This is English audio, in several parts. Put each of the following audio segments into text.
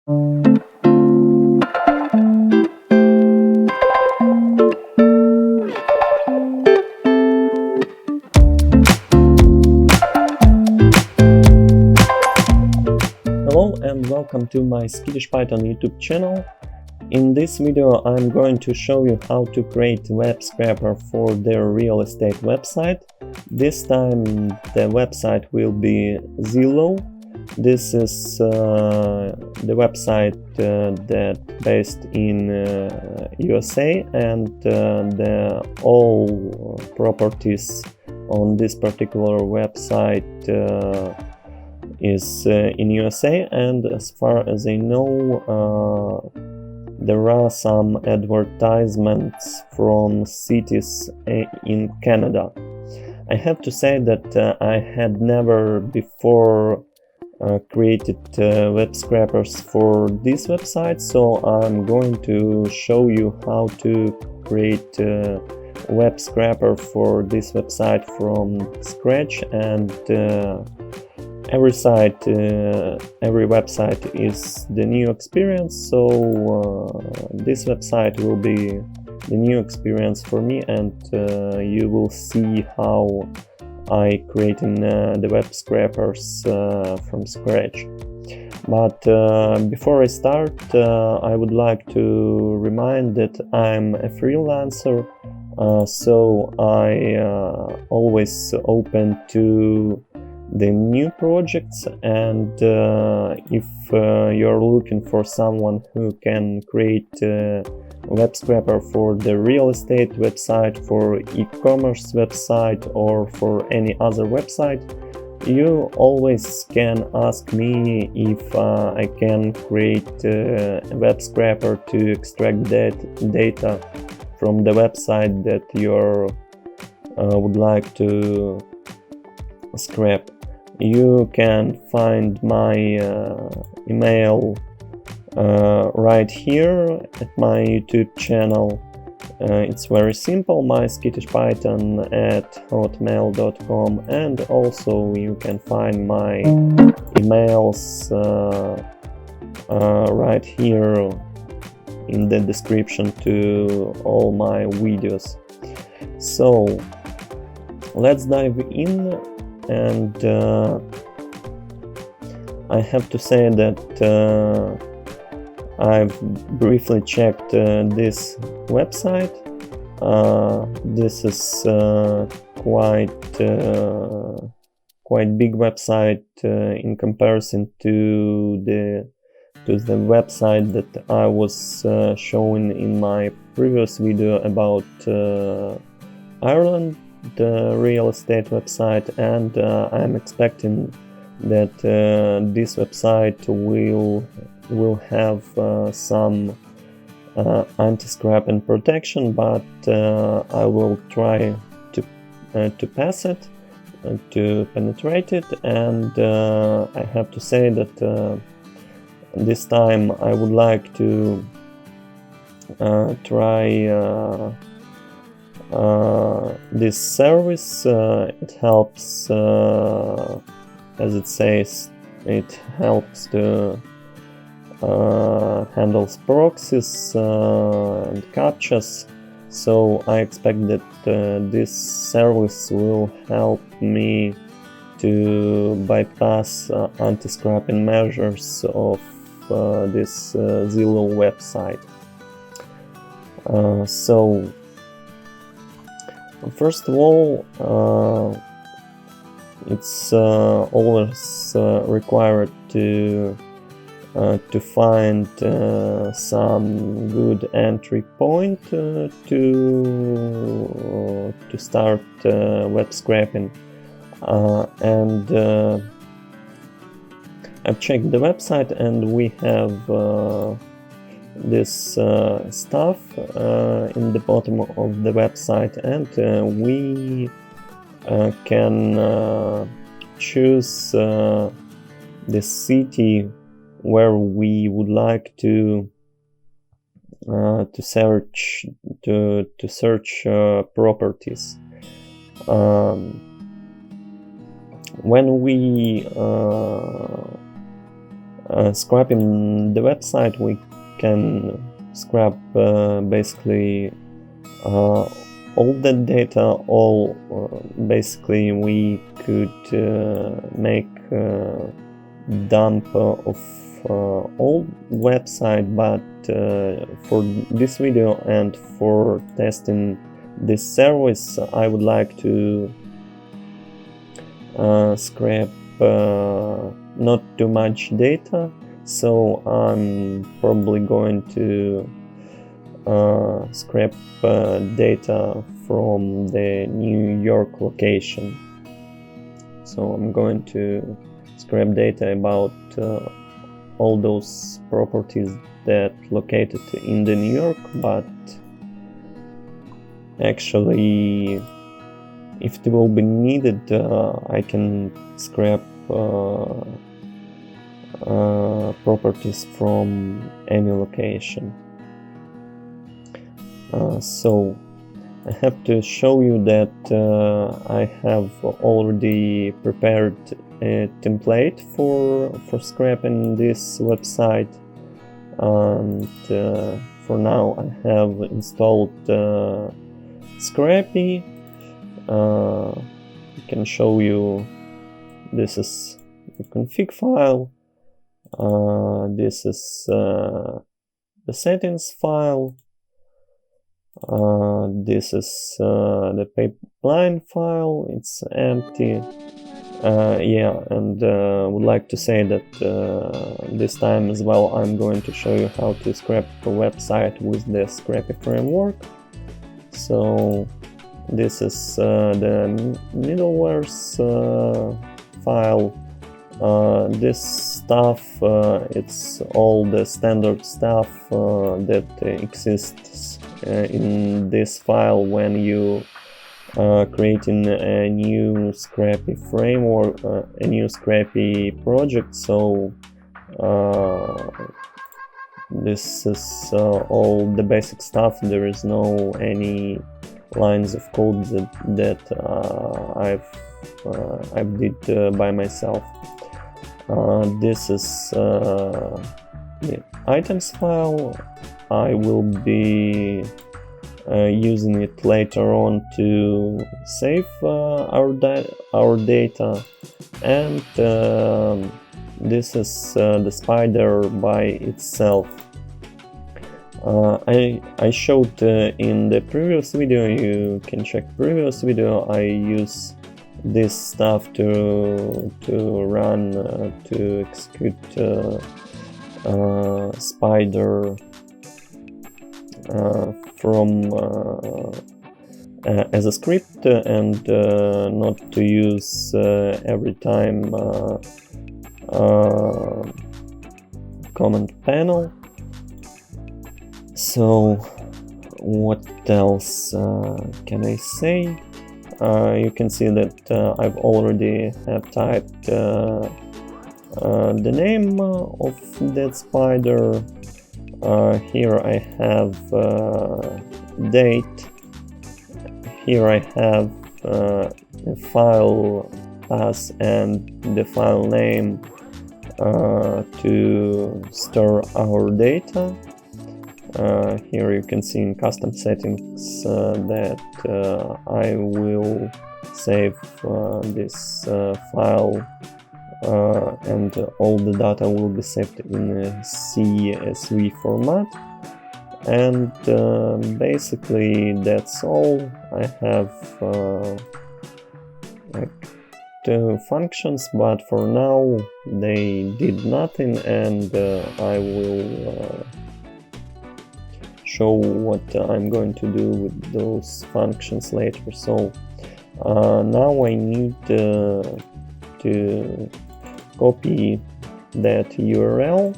Hello and welcome to my myskittishpython YouTube channel. In this video I'm going to show you how to create a web scraper for the real estate website. This time the website will be Zillow. This is the website that based in USA, and all properties on this particular website is in USA, and as far as I know there are some advertisements from cities in Canada. I have to say that I had never before created web scrapers for this website, so I'm going to show you how to create a web scraper for this website from scratch. And every website is the new experience, so this website will be the new experience for me, and you will see how I creating the web scrapers from scratch. But before I start, I would like to remind that I'm a freelancer, so I always open to the new projects, and if you're looking for someone who can create a web scraper for the real estate website, for e-commerce website, or for any other website, you always can ask me if I can create a web scraper to extract that data from the website that you would like to scrap. You can find my email right here at my YouTube channel. It's very simple, myskittishpython@hotmail.com, and also you can find my emails right here in the description to all my videos. So let's dive in. And I have to say that I've briefly checked this website. This is quite big website in comparison to the website that I was showing in my previous video about Ireland, the real estate website, and I'm expecting that this website will have some anti-scrapping protection, but I will try to pass it, to penetrate it, and I have to say that this time I would like to try this service. It helps, as it says, it helps to handle proxies and captchas, so I expect that this service will help me to bypass anti-scrapping measures of this Zillow website. So first of all, it's always required to find some good entry point to start web scraping, and I've checked the website, and we have this stuff in the bottom of the website, and we can choose the city where we would like to search properties. When we scrapping the website, we can scrap basically all that data. All basically we could make dump of old website, but for this video and for testing this service, I would like to scrap not too much data, so I'm probably going to scrap data from the New York location. So I'm going to scrap data about all those properties that located in the New York, but actually if it will be needed, I can scrap properties from any location. So I have to show you that I have already prepared a template for scrapping this website, and for now I have installed Scrapy. I can show you, this is the config file, this is the settings file, this is the pipeline file, it's empty. Yeah, and would like to say that this time as well I'm going to show you how to scrap a website with the Scrapy framework. So this is the middleware's file. This stuff, it's all the standard stuff that exists in this file when you creating a new Scrapy framework, a new Scrapy project. So this is all the basic stuff. There is no any lines of code that I've did by myself. This is the items file. I will be using it later on to save our data, and this is the spider by itself. I showed in the previous video, you can check previous video, I use this stuff to run, to execute spider from as a script, and not to use every time command panel. So what else can I say? You can see that I've already have typed the name of that spider. Here I have date. Here I have a file path and the file name to store our data. Here you can see in custom settings that I will save this file, and all the data will be saved in a CSV format. And basically that's all. I have like 2 functions, but for now they did nothing, and I will show what I'm going to do with those functions later. So now I need to copy that URL,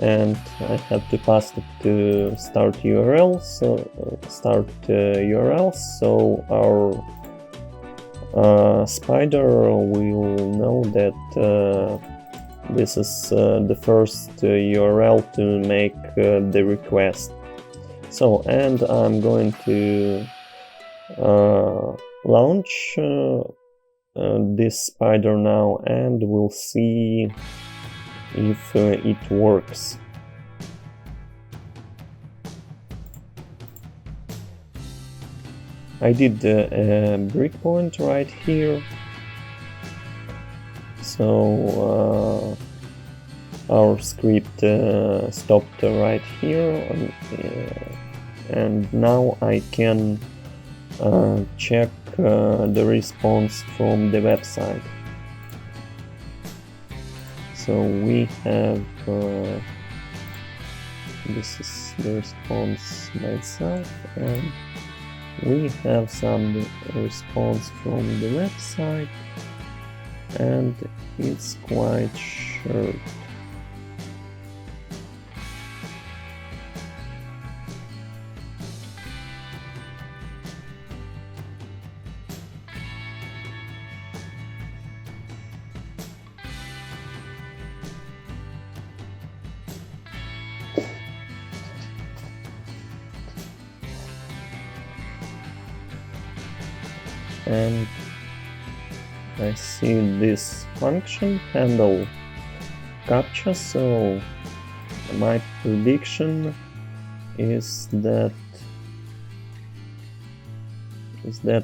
and I have to pass it to start URL. So so our spider will know that this is the first URL to make the request. So, and I'm going to launch this spider now, and we'll see if it works. I did a breakpoint right here, so our script stopped right here, and now I can check the response from the website. So we have this is the response by itself, and we have some response from the website, and it's quite short. And I see this function handle captcha, so my prediction is that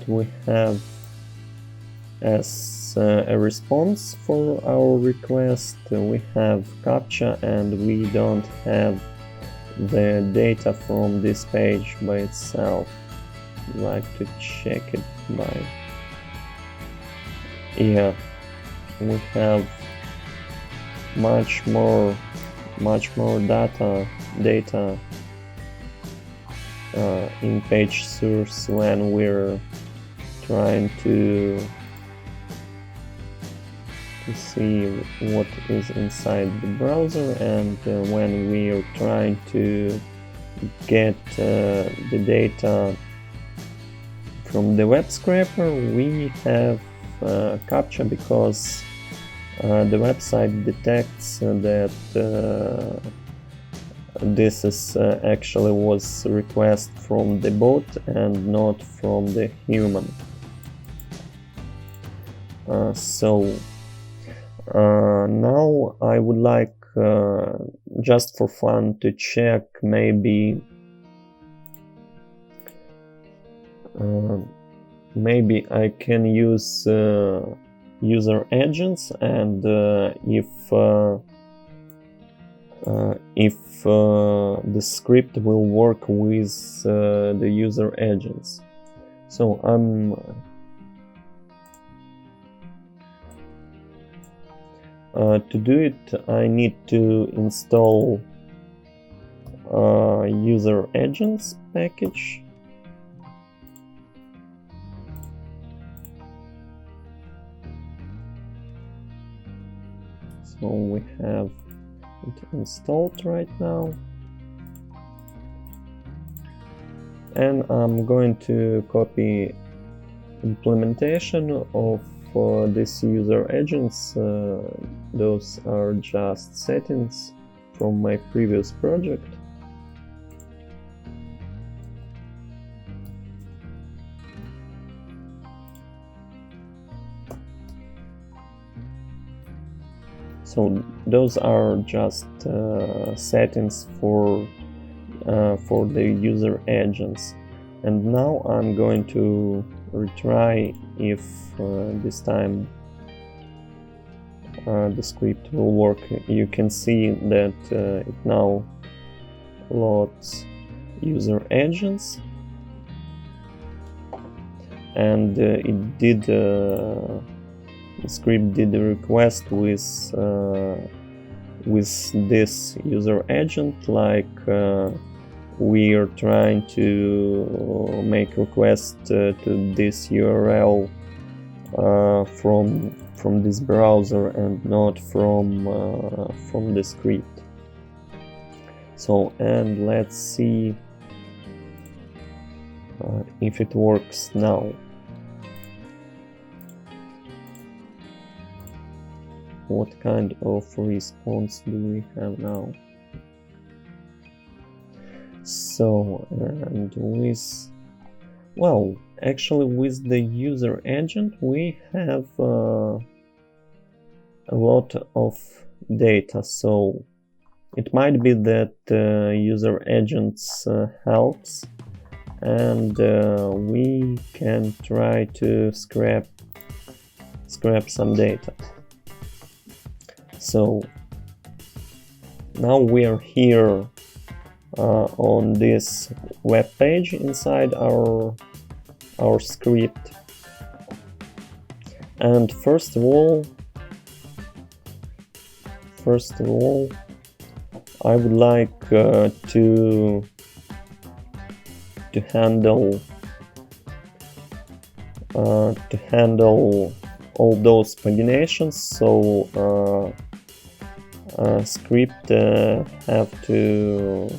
we have as a response for our request, we have captcha, and we don't have the data from this page by itself. I'd like to check it by, yeah, we have much more data in page source when we're trying to see what is inside the browser, and when we're trying to get the data from the web scraper, we have captcha, because the website detects that this is actually was a request from the bot and not from the human. So now I would like, just for fun, to check maybe I can use user agents, and if the script will work with the user agents. So to do it, I need to install user agents package. So we have it installed right now, and I'm going to copy implementation of these user agents. Those are just settings from my previous project. So those are just settings for the user agents. And now I'm going to retry if this time the script will work. You can see that it now loads user agents, and it did the script did the request with this user agent, like we are trying to make request to this URL from this browser and not from the script. So, and let's see if it works now. What kind of response do we have now? So, and with, well, Actually, with the user agent we have a lot of data, so it might be that user agents helps, and we can try to scrap some data. So now we are here on this web page inside our script, and first of all I would like to handle all those paginations, so script have to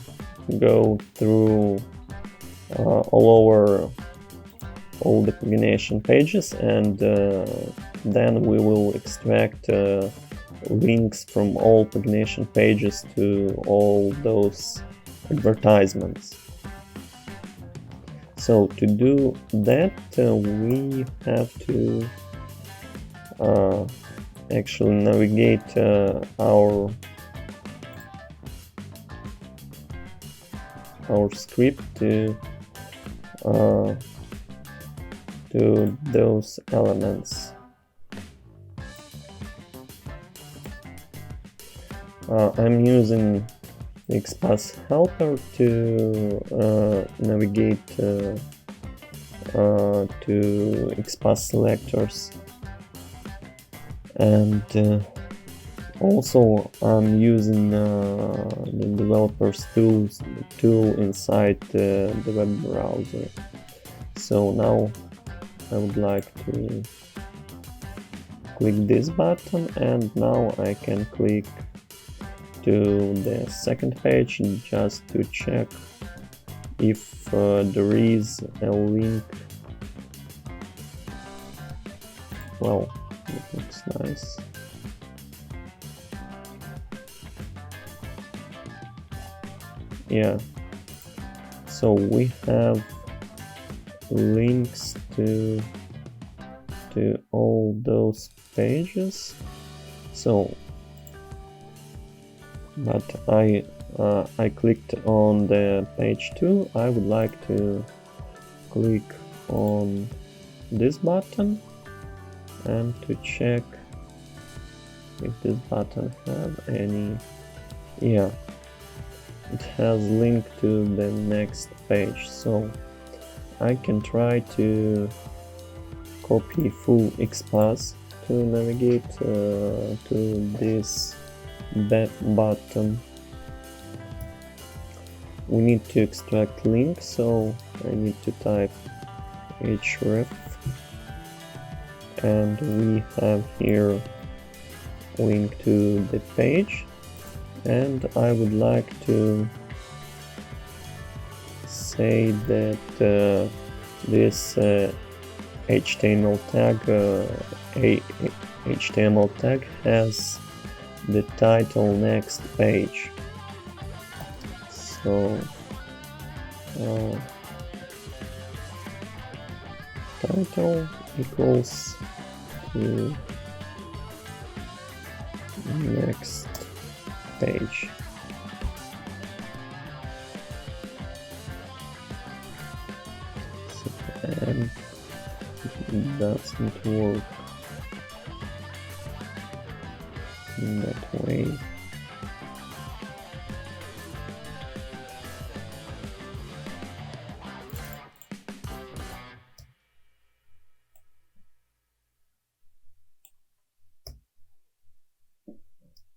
go through all the pagination pages, and then we will extract links from all pagination pages to all those advertisements. So to do that we have to actually navigate our script to those elements. I'm using the XPath helper to navigate to XPath selectors, and also I'm using the developer's tool inside the web browser. So now I would like to click this button, and now I can click to the second page just to check if there is a link. Well, it looks nice. Yeah, so we have links to all those pages. So but I clicked on the page 2. I would like to click on this button and to check if this button have any. Yeah, it has link to the next page, so I can try to copy full XPath to navigate to this button. We need to extract link, so I need to type href, and we have here link to the page, and I would like to say that this HTML tag has the title next page. So title equals to next page. And it doesn't work in that way.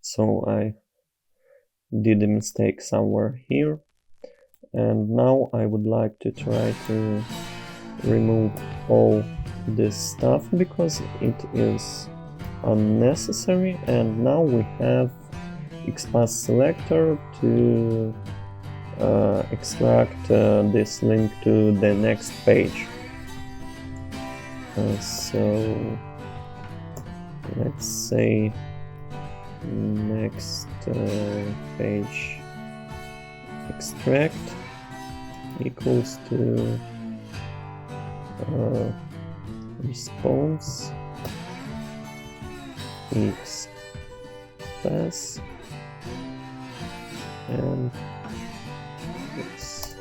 So I did a mistake somewhere here, and now I would like to try to remove all this stuff because it is unnecessary, and now we have XPath selector to extract this link to the next page. So let's say next page extract equals to response x pass and it's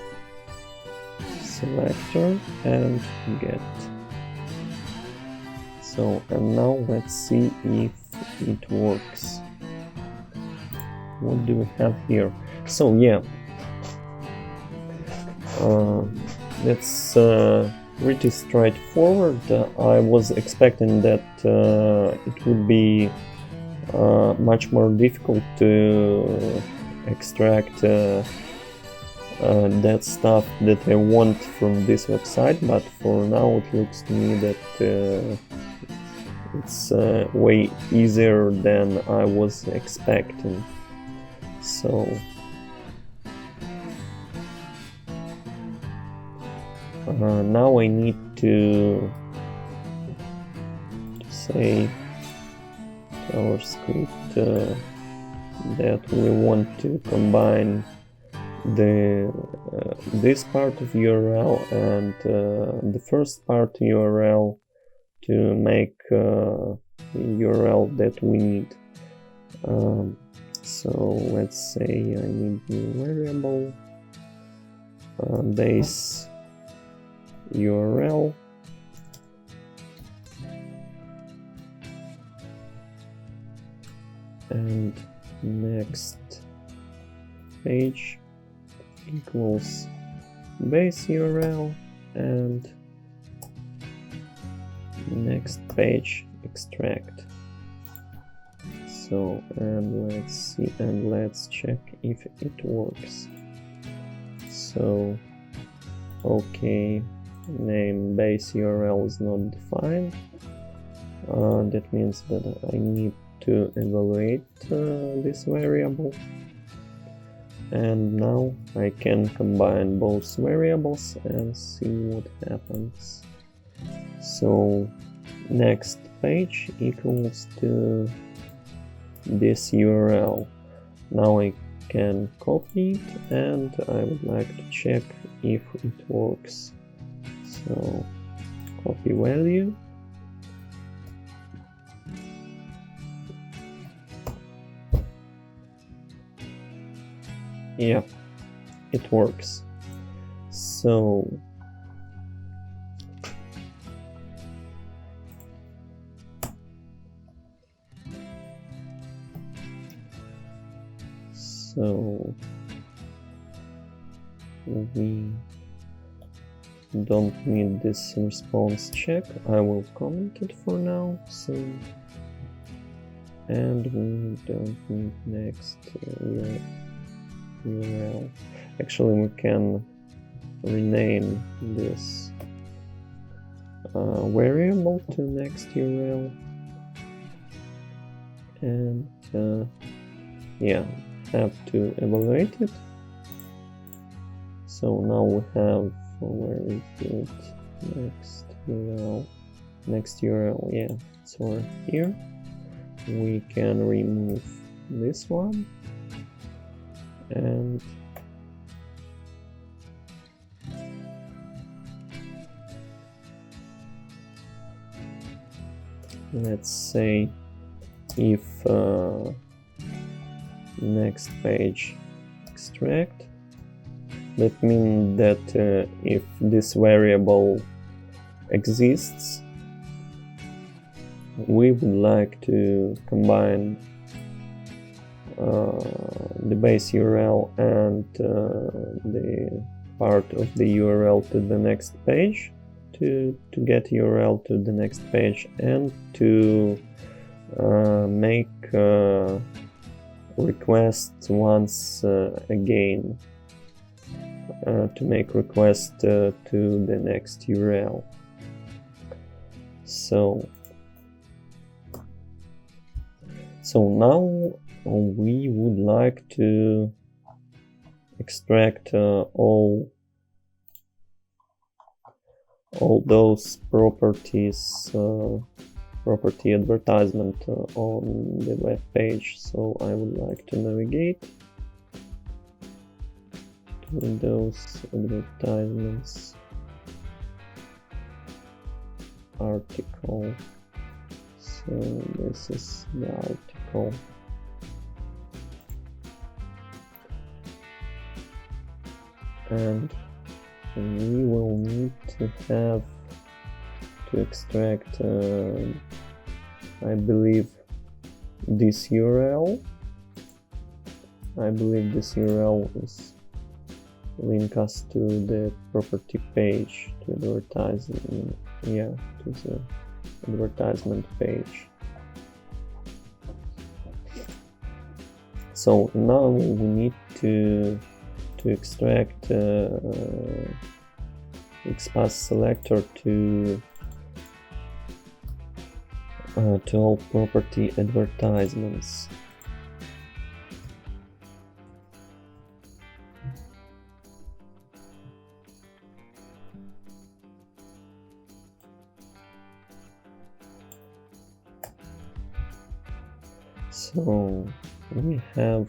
selector and get. So, and now let's see if it works. What do we have here? So yeah, that's pretty straightforward. I was expecting that it would be much more difficult to extract that stuff that I want from this website, but for now it looks to me that it's way easier than I was expecting. So now I need to say to our script that we want to combine the this part of URL and the first part URL to make the URL that we need. So let's say I need new variable base URL and next page equals base URL and next page extract. So, and let's see, and let's check if it works. So, okay, name base URL is not defined. That means that I need to evaluate this variable. And now I can combine both variables and see what happens. So, next page equals to this URL. Now I can copy it and I would like to check if it works. So copy value yeah, it works. So we don't need this response check. I will comment it for now. So, and we don't need next URL. Actually, we can rename this variable to next URL, and yeah, have to evaluate it. So now we have, where is it? Next URL, yeah, it's over here. We can remove this one and let's say if next page extract, that means that if this variable exists, we would like to combine the base URL and the part of the URL to the next page to get URL to the next page, and to make requests once again, to make request to the next URL. So now we would like to extract all those properties, property advertisement on the web page. So I would like to navigate to those advertisements article. So this is the article. And we will need to have to extract, I believe, this URL. I believe this URL is link us to the property page, to the advertisement, yeah, to the advertisement page. So now we need to extract XPath selector to all property advertisements. So we have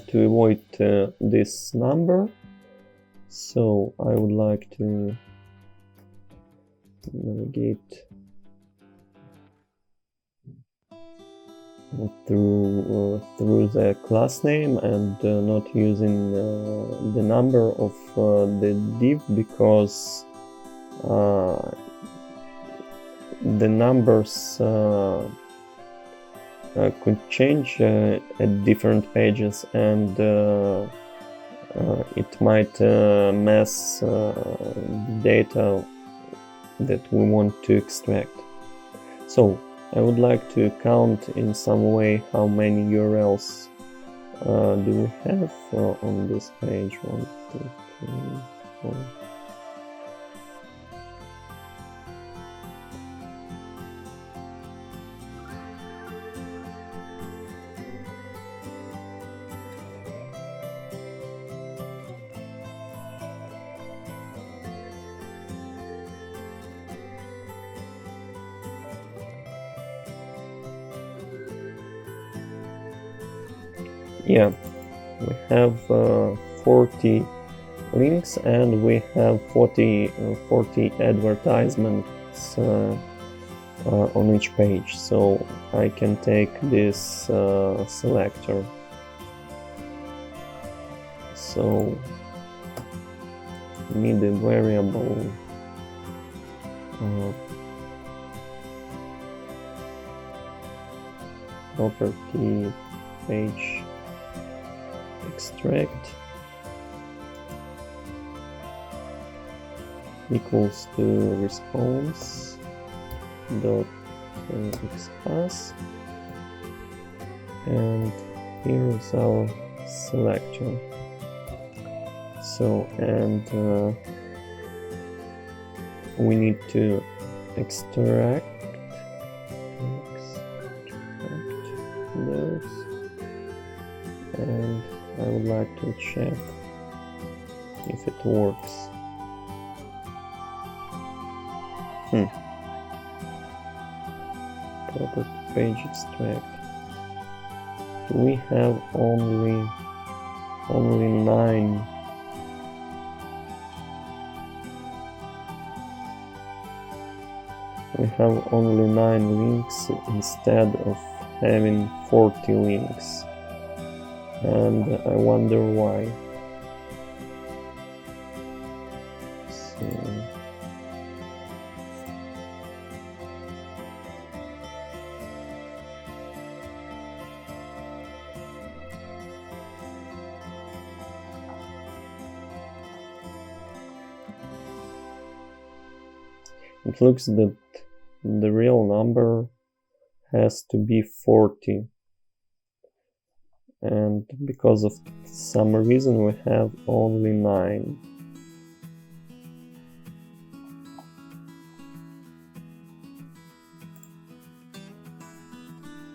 to avoid this number, so I would like to navigate through the class name and not using the number of the div, because the numbers could change at different pages, and it might mess data that we want to extract. So I would like to count in some way how many URLs do we have on this page. 1, 2, 3, 4. Yeah, we have 40 links and we have 40 advertisements on each page, so I can take this selector. So need a variable property page extract equals to response dot XPath, and here is our selector. So, and we need to extract those, and I would like to check if it works. Property page extract. We have only 9. We have only 9 links instead of having 40 links, and I wonder why. So, it looks that the real number has to be 40, and because of some reason we have only 9.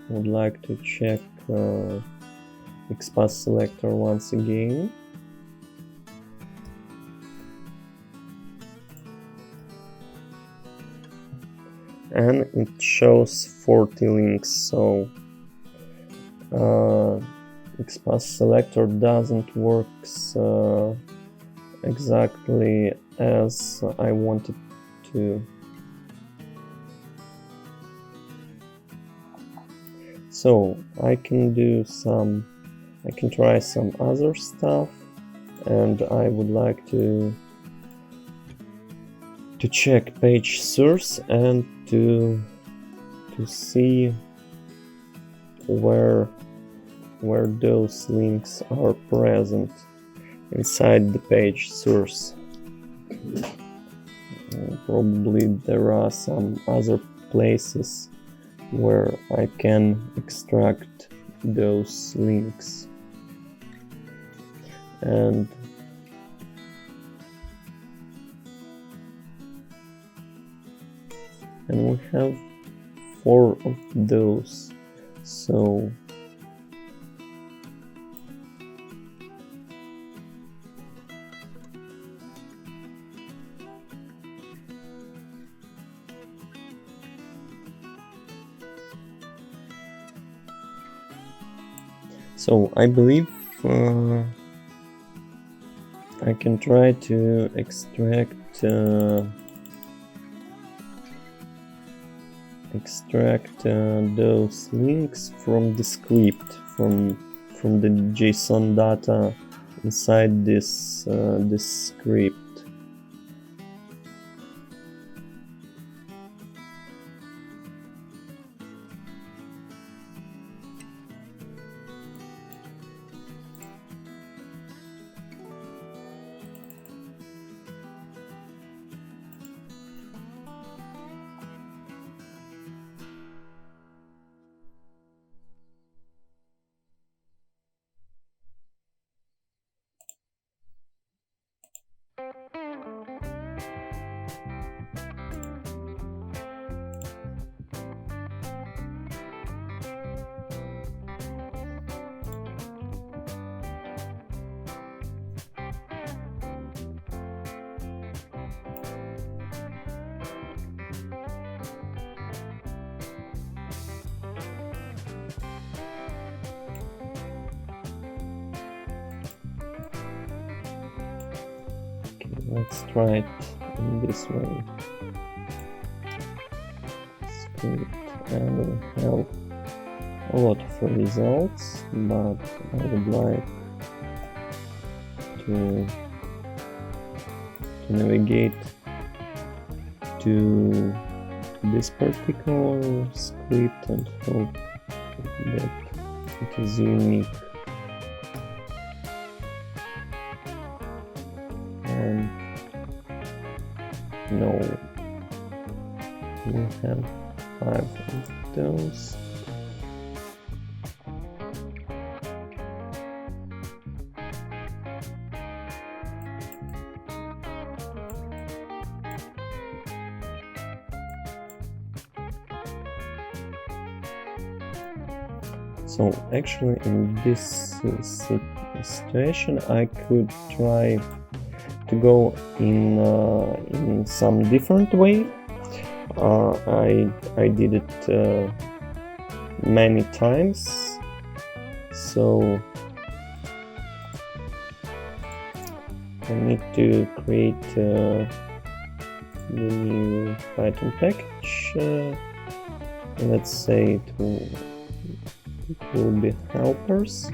I would like to check XPath selector once again. and it shows 40 links, so XPath selector doesn't work exactly as I wanted to. So I can try some other stuff, and I would like to check page source and to see where those links are present inside the page source. Probably there are some other places where I can extract those links, and we have 4 of those, so I believe I can try to extract those links from the script, from the JSON data inside this script. Let's try it in this way. Script, and we have a lot of results, but I would like to navigate to this particular script and hope that it is unique. And no, we have 5 of those. So actually in this situation I could try to go in some different way. I did it many times, so I need to create the new Python package. Let's say it will be helpers,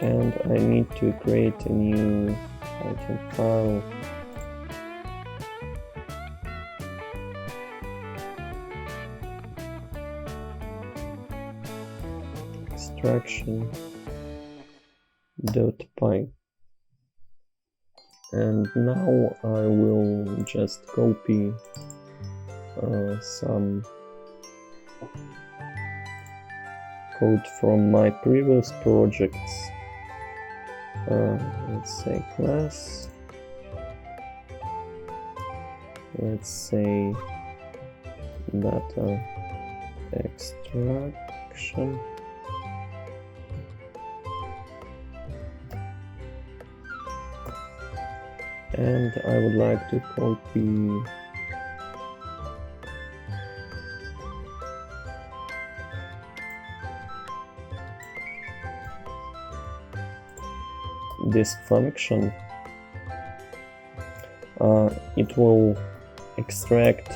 and I need to create a new Python file. Extraction.py, and now I will just copy some code from my previous projects. Let's say class, let's say data extraction, and I would like to copy this function. It will extract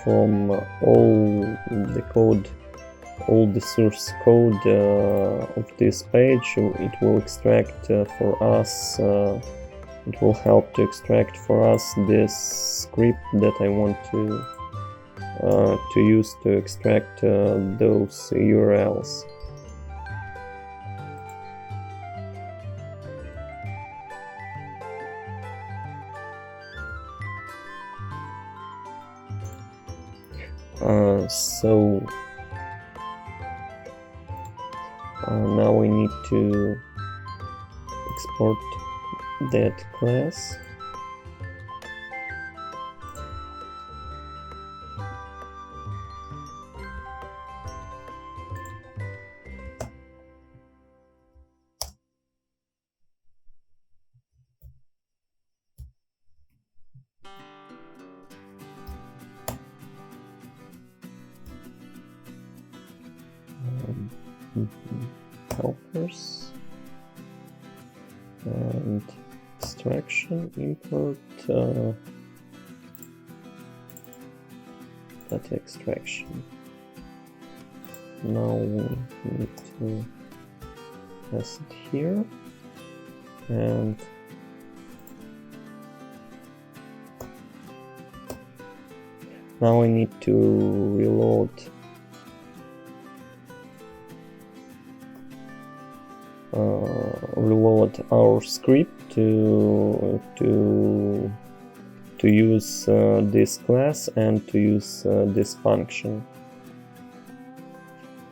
from all the code, all the source code of this page. It will extract for us. It will help to extract for us this script that I want to use to extract those URLs. So now we need to export that class. Helpers and extraction import data extraction. Now we need to pass it here, and now we need to reload our script to use this class and to use this function.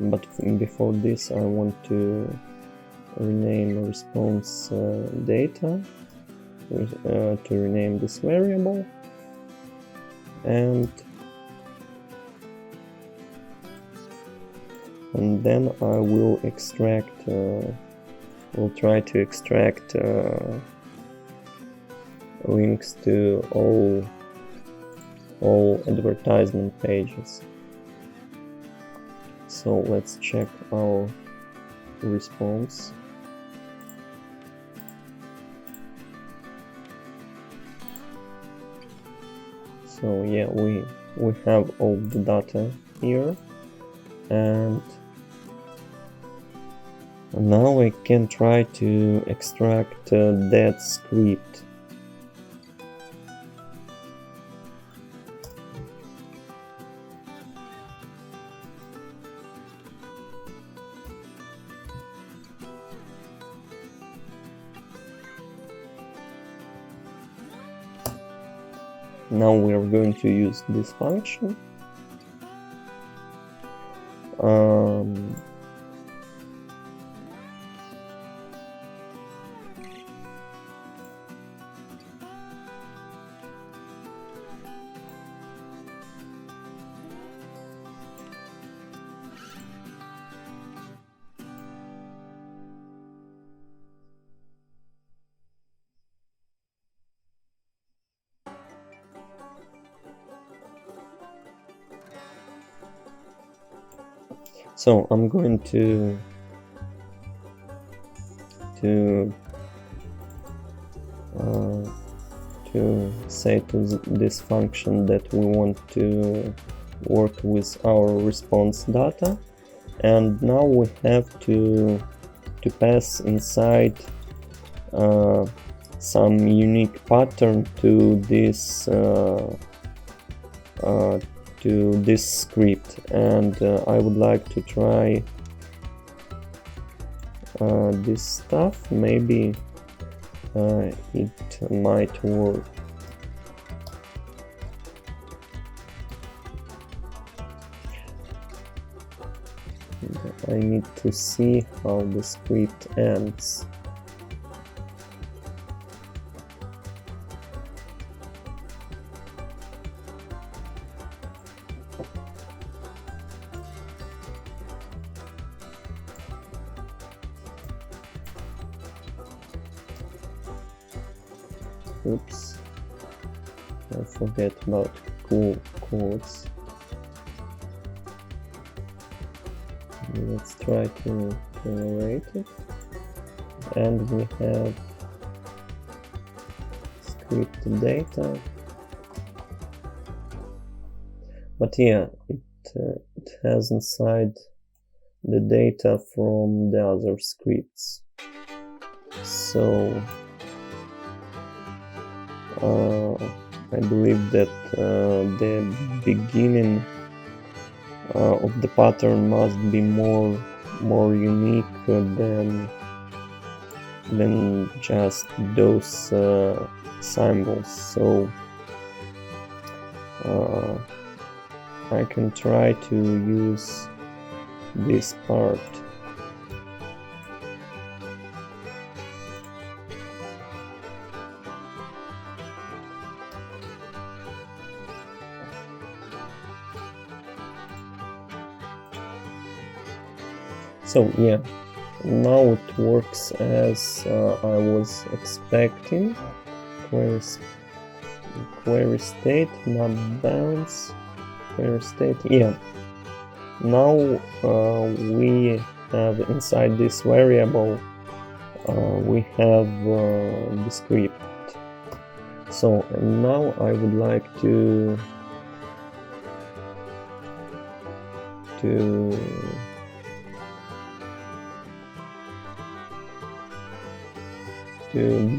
But before this, I want to rename response data, to rename this variable, and then I will extract. We'll try to extract links to all advertisement pages. So let's check our response. So yeah, we have all the data here, and now I can try to extract that script. Now we are going to use this function. So I'm going to say to this function that we want to work with our response data, and now we have to pass inside some unique pattern to this script, and I would like to try this stuff. Maybe it might work. I need to see how the script ends. Oops, I forget about quotes. Let's try to generate it, and we have script data. But yeah, it has inside the data from the other scripts. So I believe that the beginning of the pattern must be more unique than just those symbols. So I can try to use this part. So yeah, now it works as I was expecting. Query state, not bounds, query state, yeah. Now we have inside this variable, we have the script. So now I would like to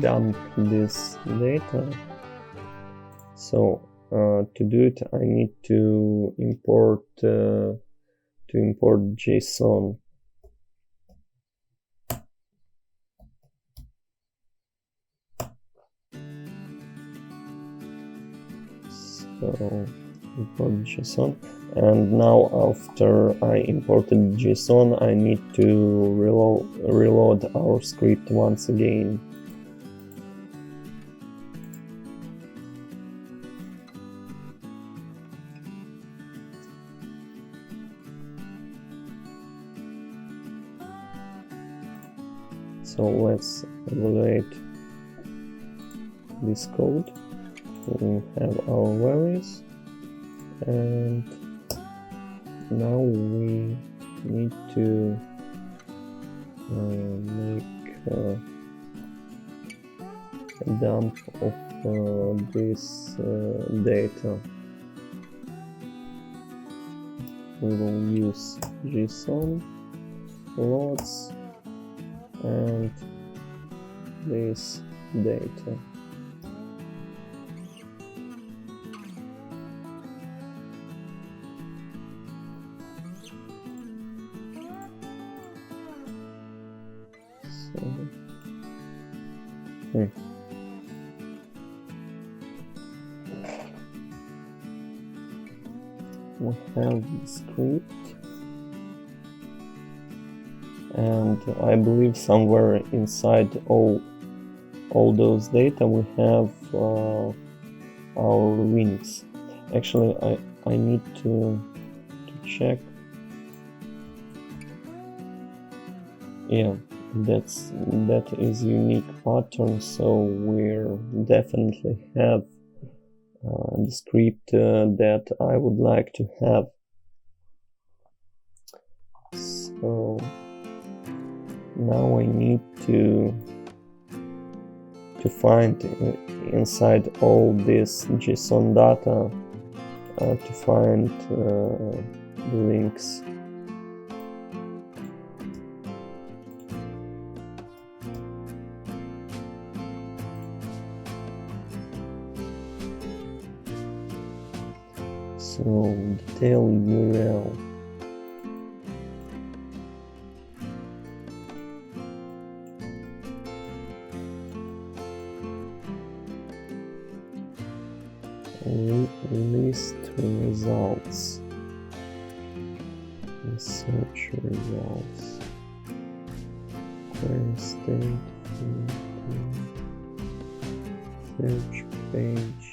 dump this data. So to do it, I need to import JSON. So import JSON, and now after I imported JSON, I need to reload our script once again. So let's evaluate this code. We have our values, and now we need to make a dump of this data. We will use JSON loads and this data. We have the script, and I believe somewhere inside all those data we have our links. Actually, I need to check. Yeah, that is unique pattern, so we'll definitely have the script that I would like to have. So now I need to find inside all this JSON data to find the links. So detail URL. List results. Search results. Query state. Search page.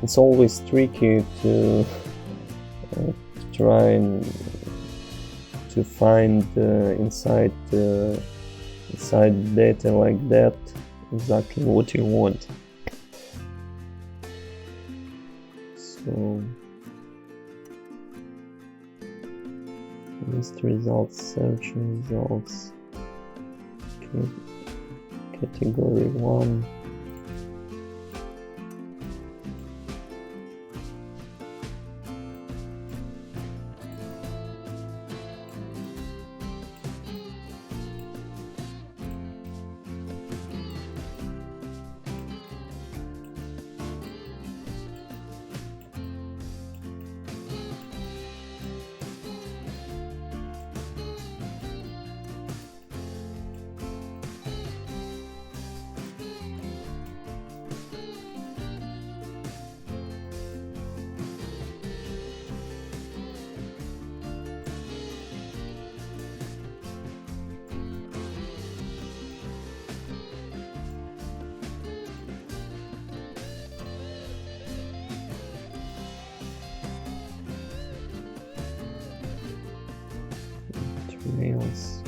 it's always tricky to try and to find inside data like that exactly what you want. So list results, search results, category 1. Trails.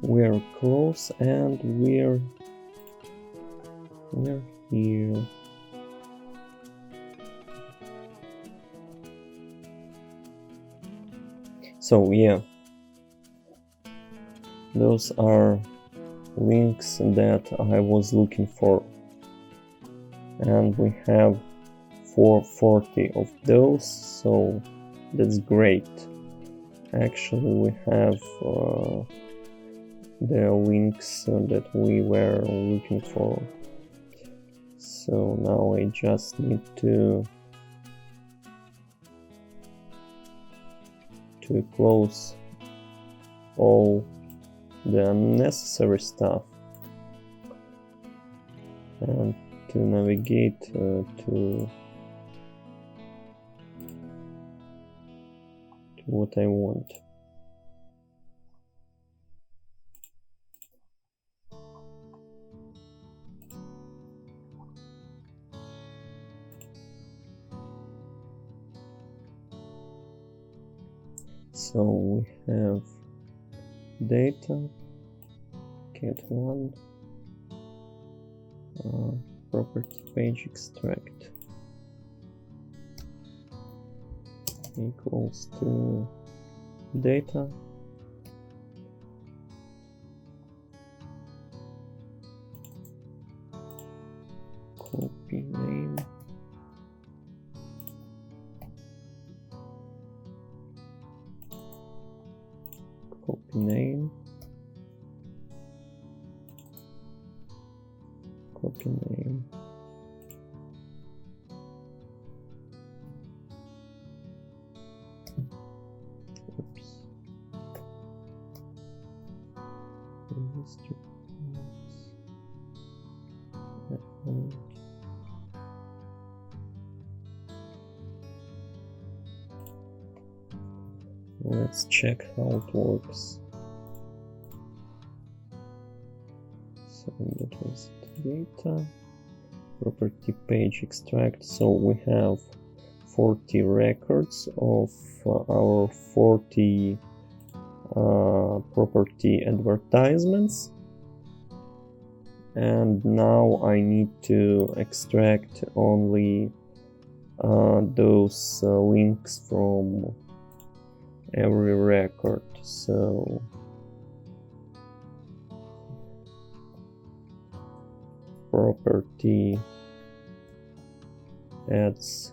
We're close and we're here. So yeah, those are links that I was looking for, and we have 440 of those, so that's great. Actually, we have the links that we were looking for. So now I just need to close all the unnecessary stuff and to navigate to what I want. So we have data, cat1, property page extract equals to data, copy name, copy name, copy name, Let's check how it works. So that was the data. Property page extract. So we have 40 records of our 40 property advertisements, and now I need to extract only those links from every record. So property adds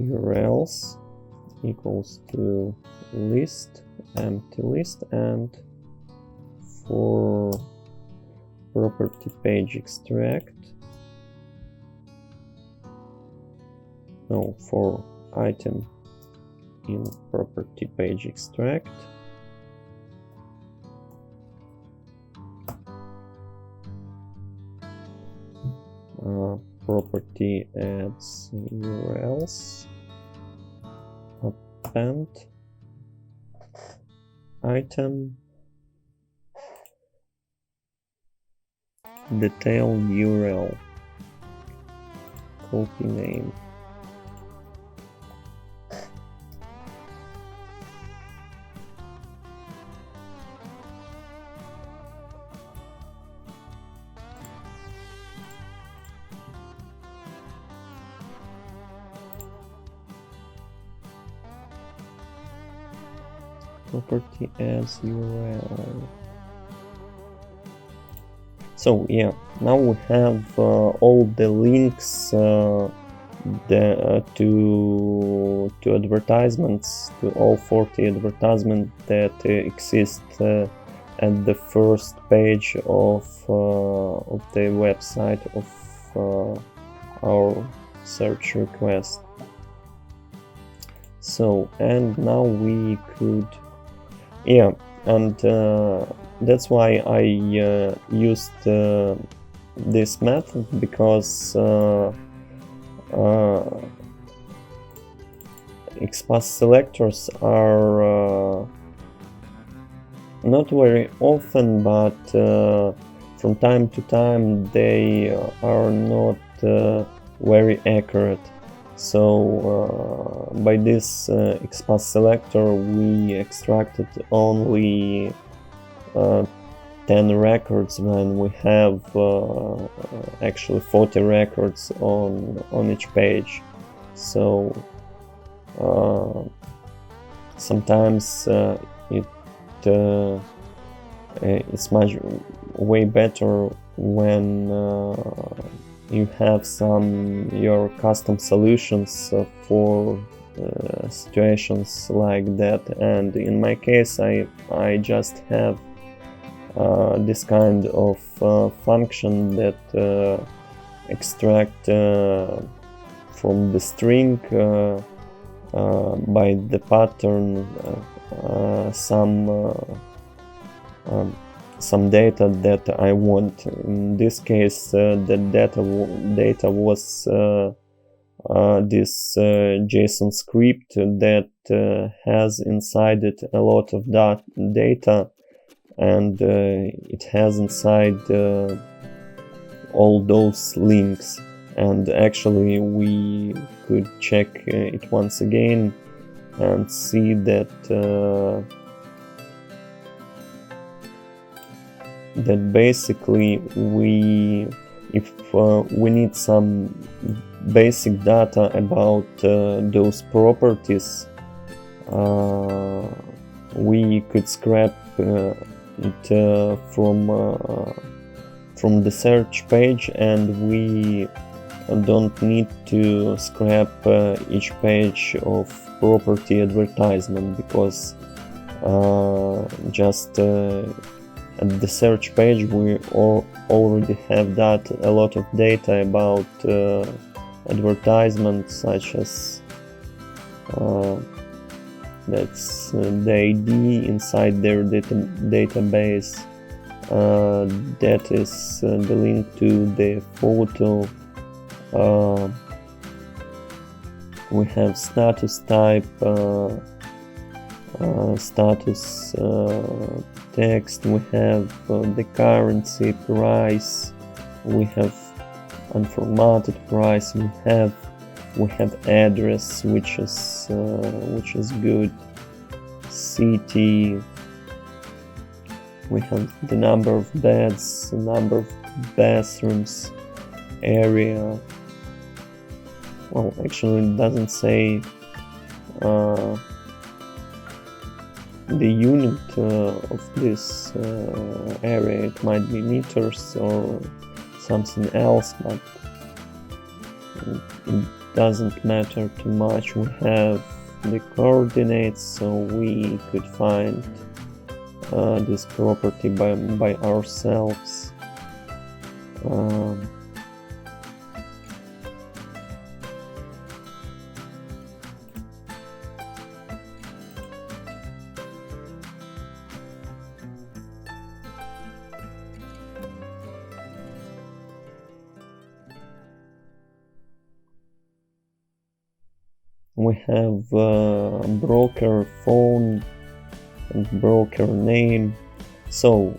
URLs equals to list, empty list, and for property page extract, no, for item in property page extract, property adds URLs, append item detailed URL, copy name. Property as URL. So yeah, now we have all the links to advertisements, to all 40 advertisements that exist at the first page of the website of our search request. So, and now we could, yeah, and that's why I used this method, because XPath selectors are not very often, but from time to time they are not very accurate. So by this XPath selector we extracted only 10 records when we have actually 40 records on each page. So sometimes it's much way better when you have your custom solutions for situations like that, and in my case I just have this kind of function that extract from the string by the pattern some data that I want. In this case, the data was this JSON script that has inside it a lot of data, and it has inside all those links. And actually we could check it once again and see that that basically if we need some basic data about those properties, we could scrap it from the search page, and we don't need to scrap each page of property advertisement, because just at the search page we already have a lot of data about advertisements, such as that's the ID inside their database. That is the link to the photo. We have status type, status text, we have the currency, price, we have unformatted price, we have address, which is good, city, we have the number of beds, the number of bathrooms, area. Well, actually it doesn't say the unit of this area. It might be meters or something else, but it doesn't matter too much. We have the coordinates, so we could find this property by ourselves. We have broker phone and broker name, so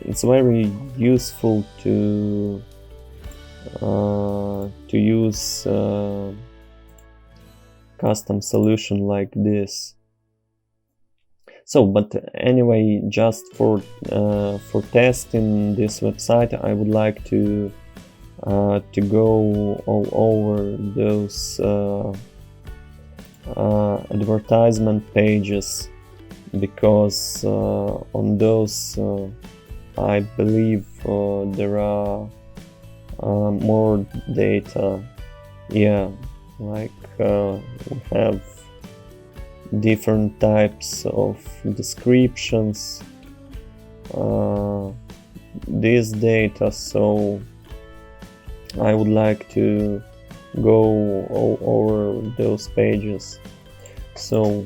it's very useful to use custom solution like this. So, but anyway, just for testing this website, I would like to go all over those advertisement pages, because on those I believe there are more data. Yeah, like we have different types of descriptions, this data, so I would like to go all over those pages. So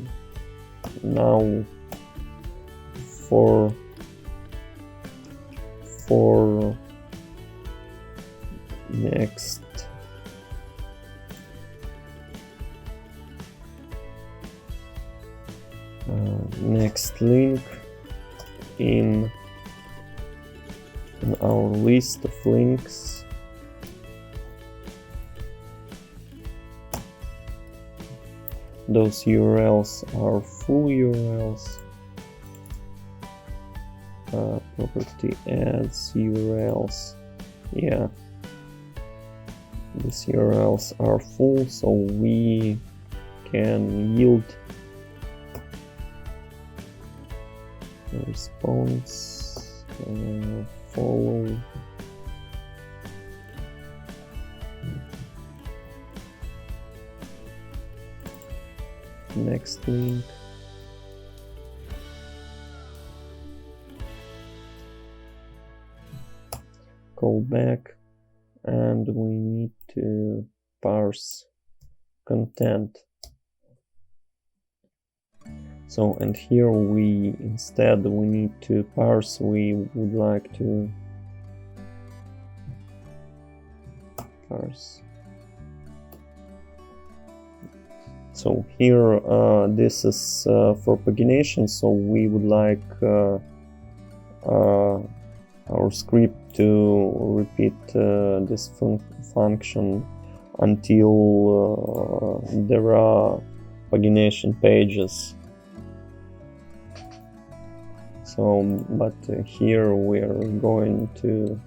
now for next link in our list of links, those URLs are full URLs. Property adds URLs. Yeah, these URLs are full, so we can yield response, follow. Next link. Call back, and we need to parse content. So, and here we need to parse. We would like to parse. So here this is for pagination, so we would like our script to repeat this function until there are pagination pages. So, but here we are going to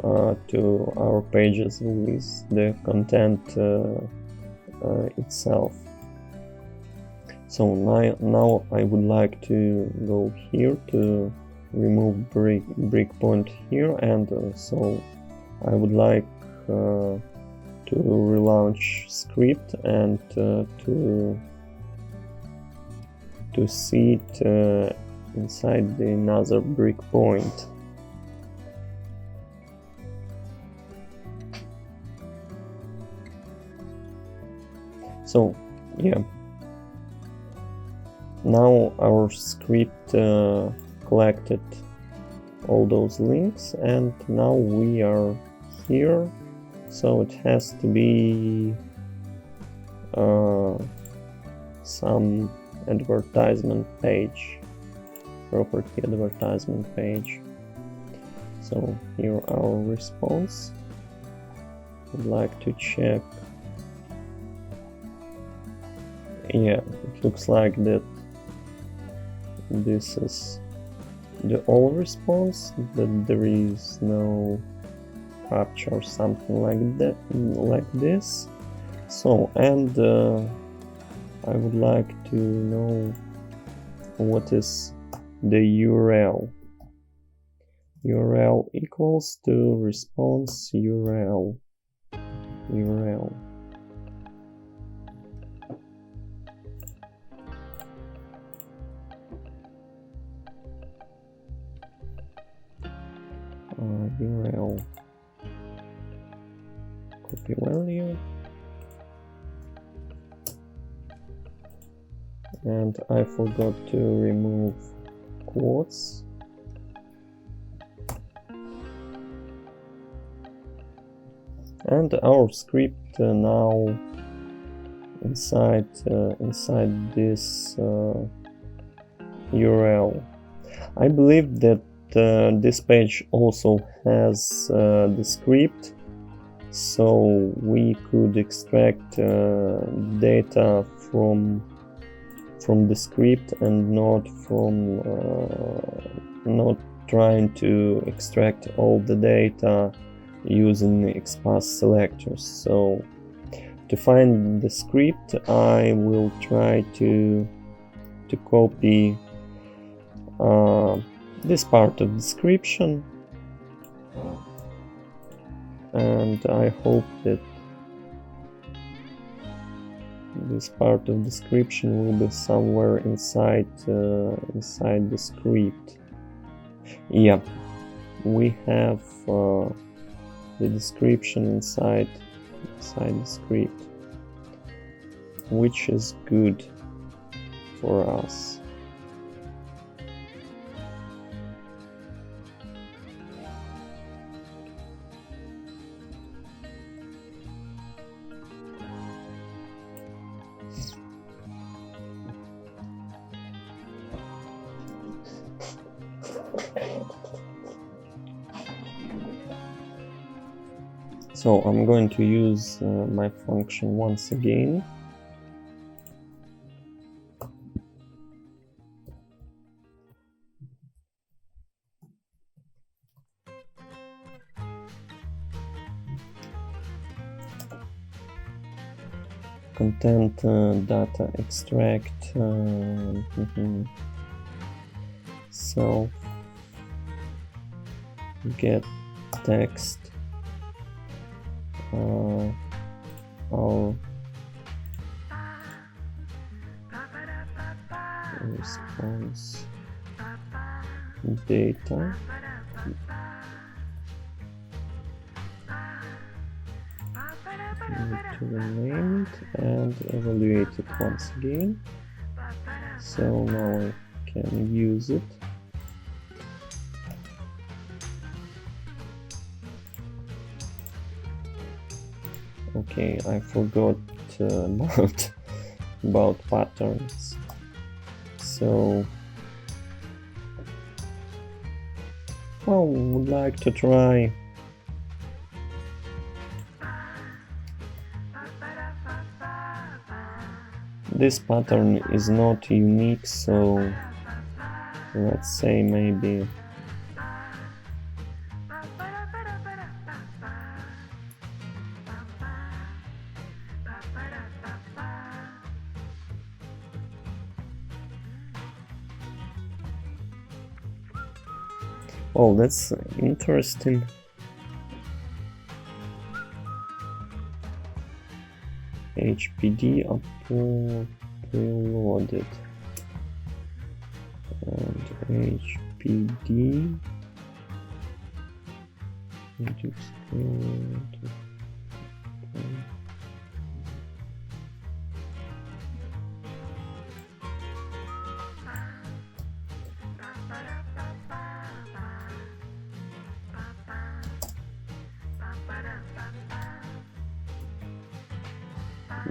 our pages with the content itself. So now I would like to go here to remove breakpoint here, and so I would like to relaunch script and to see it inside the another breakpoint. So yeah, Now our script collected all those links, and now we are here, so it has to be some advertisement page, property advertisement page. So here our response. I'd like to check. Yeah, it looks like that this is the all response, that there is no capture or something like that, like this. So, and I would like to know what is the URL. URL equals to response URL. URL copy value, and I forgot to remove quotes. And our script now inside this URL. I believe that this page also has the script, so we could extract data from the script and not trying to extract all the data using XPath selectors. So to find the script, I will try to copy this part of description, and I hope that this part of description will be somewhere inside the script. Yeah, we have the description inside the script, which is good for us. So I'm going to use my function once again. Content data extract self get text our response data need to rename it and evaluate it once again. So now I can use it. Okay, I forgot about patterns. So, well, would like to try this pattern is not unique, so let's say maybe oh, that's interesting. HPD uploaded and HPD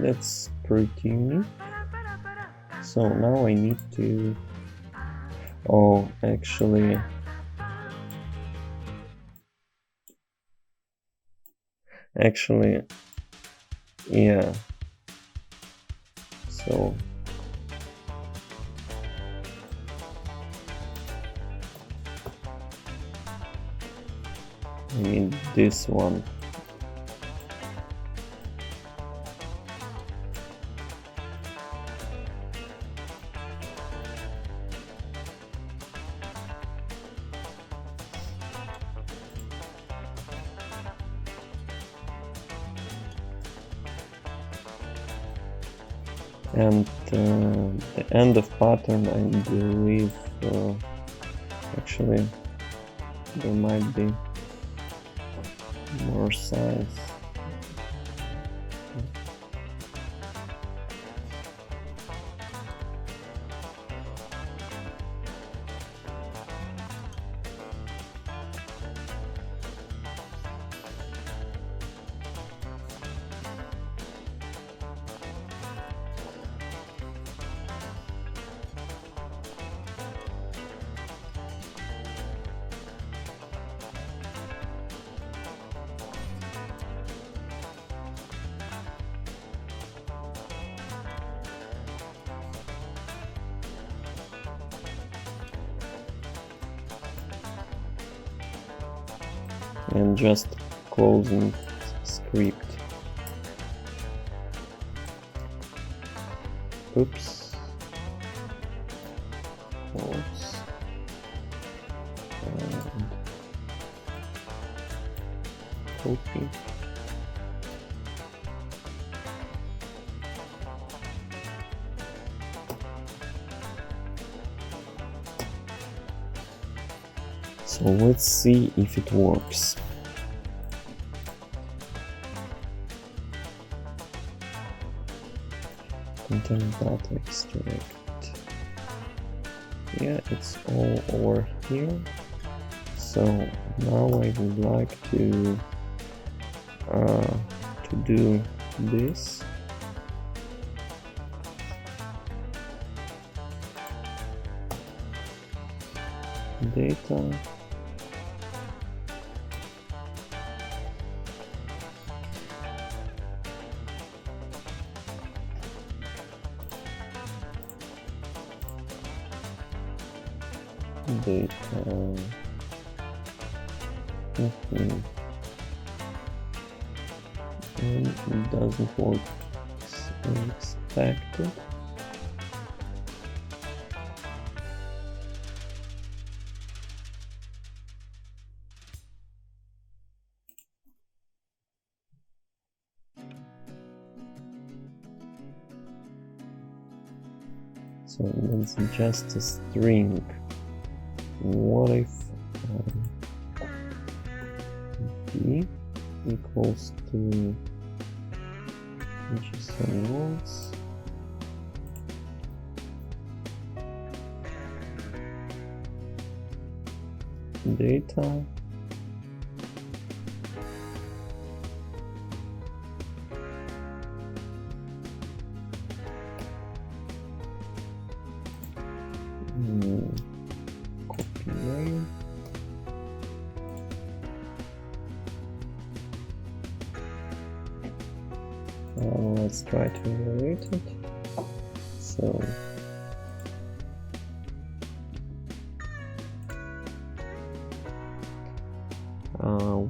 That's pretty unique. So now I need to... Oh, actually... yeah. So... I mean this one. And the end of pattern, I believe, actually there might be more size. And just closing script. Oops. Oops. And copy. So let's see if it works. Content data extract. Yeah, it's all over here. So now I would like to do this. Data. Data. And it doesn't work as expected. So that's just a string. What if b equals to JSON words data copy name. Let's try to evaluate it. So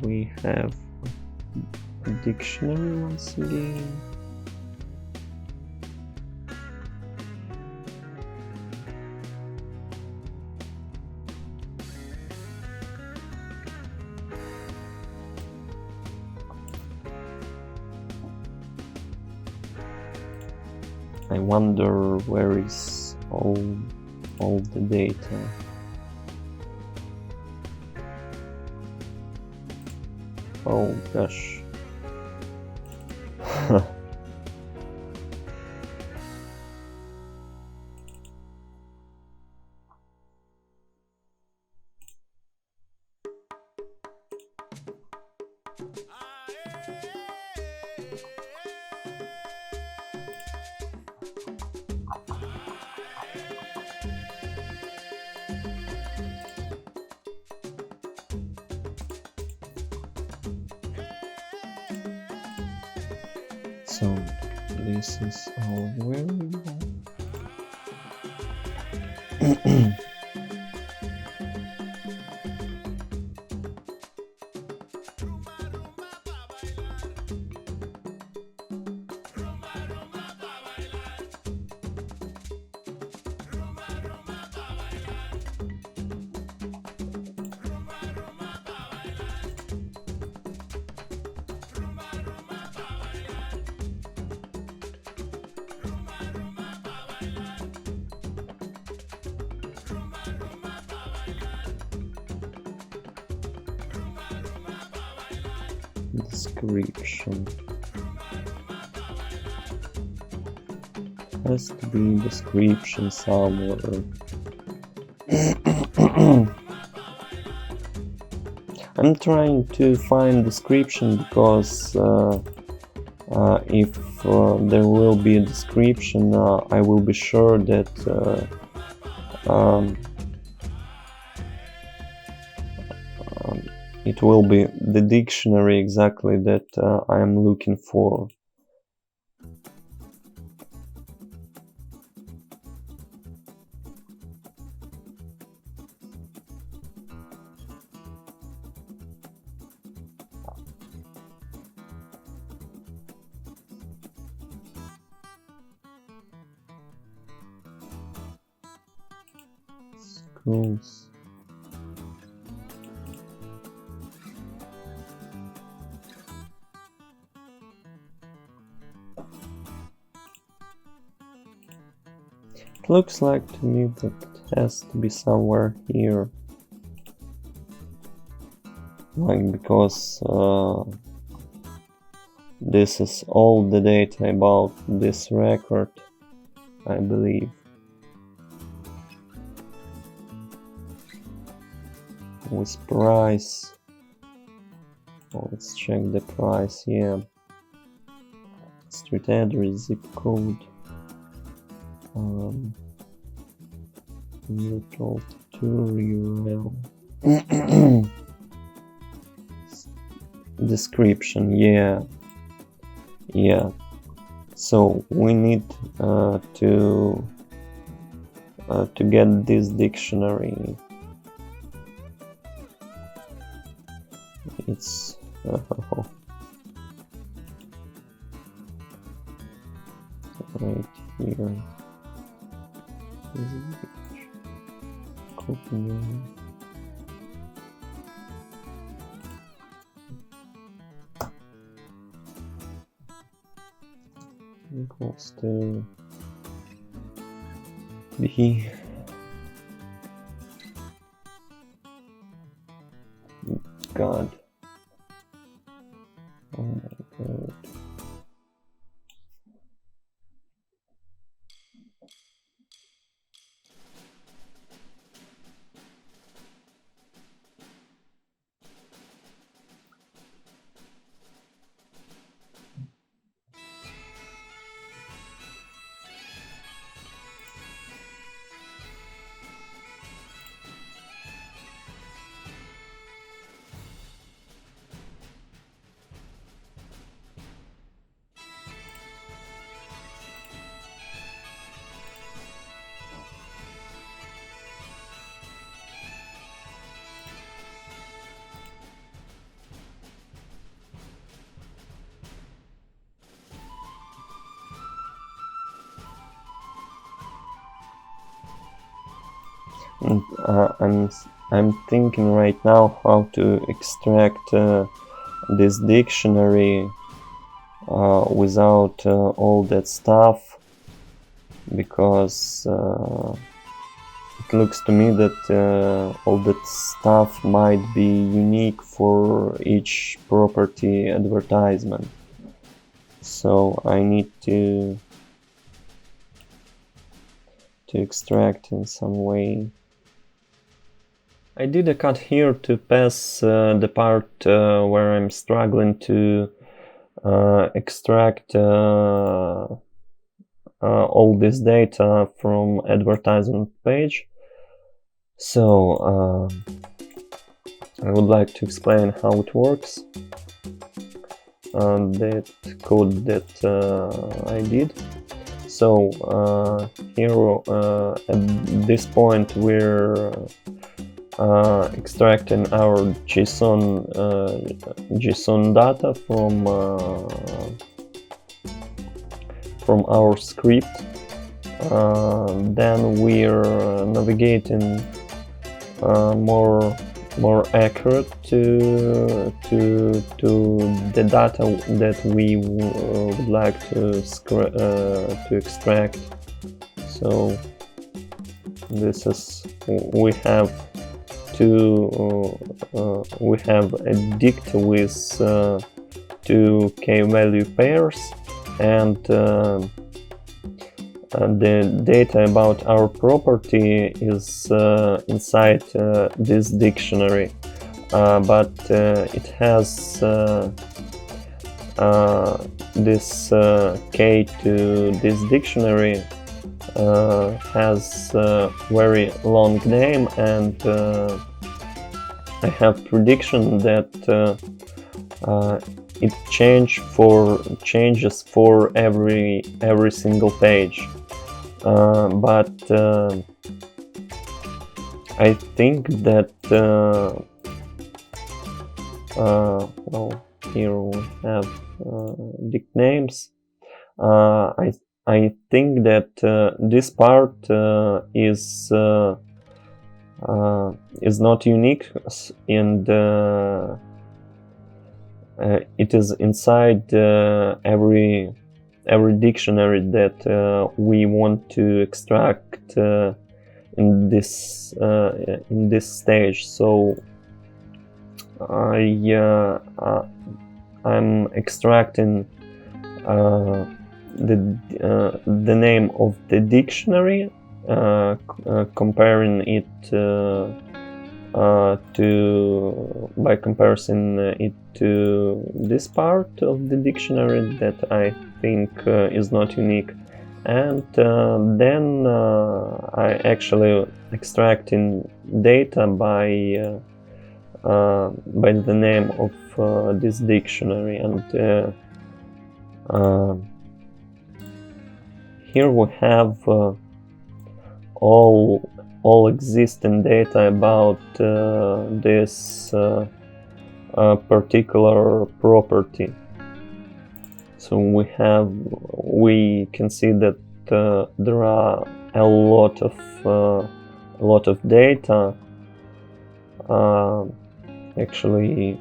we have a dictionary once again. I wonder where is all the data. Oh gosh. So this is our variable. Description has to be description somewhere. I'm trying to find description because if there will be a description, I will be sure that it will be the dictionary exactly that I am looking for. Schools. It looks like to me that it has to be somewhere here. Like, because this is all the data about this record, I believe. With price. Oh, let's check the price, yeah. Street address, zip code. Neutral tour URL. Description, yeah. So we need to get this dictionary. It's right here. Copy. Equals to B. God. Oh my God. And I'm thinking right now how to extract this dictionary without all that stuff, because it looks to me that all that stuff might be unique for each property advertisement. So I need to extract in some way. I did a cut here to pass the part where I'm struggling to extract all this data from advertisement page. So I would like to explain how it works. that code that I did. So here at this point we're extracting our JSON data from our script. Then we're navigating more accurate to the data that we would like to extract. So this is, we have a dict with two k-value pairs, and the data about our property is inside this dictionary, but it has this key to this dictionary has a very long name, and I have prediction that it changes for every single page. But I think that well, here we have dict names. I think that this part is not unique, and it is inside every dictionary that we want to extract in this stage. So I'm extracting the name of the dictionary, comparing it by comparison it to this part of the dictionary that I think is not unique, and then I actually extracting data by the name of this dictionary, and here we have all existing data about this particular property. So we can see that there are a lot of data. Actually,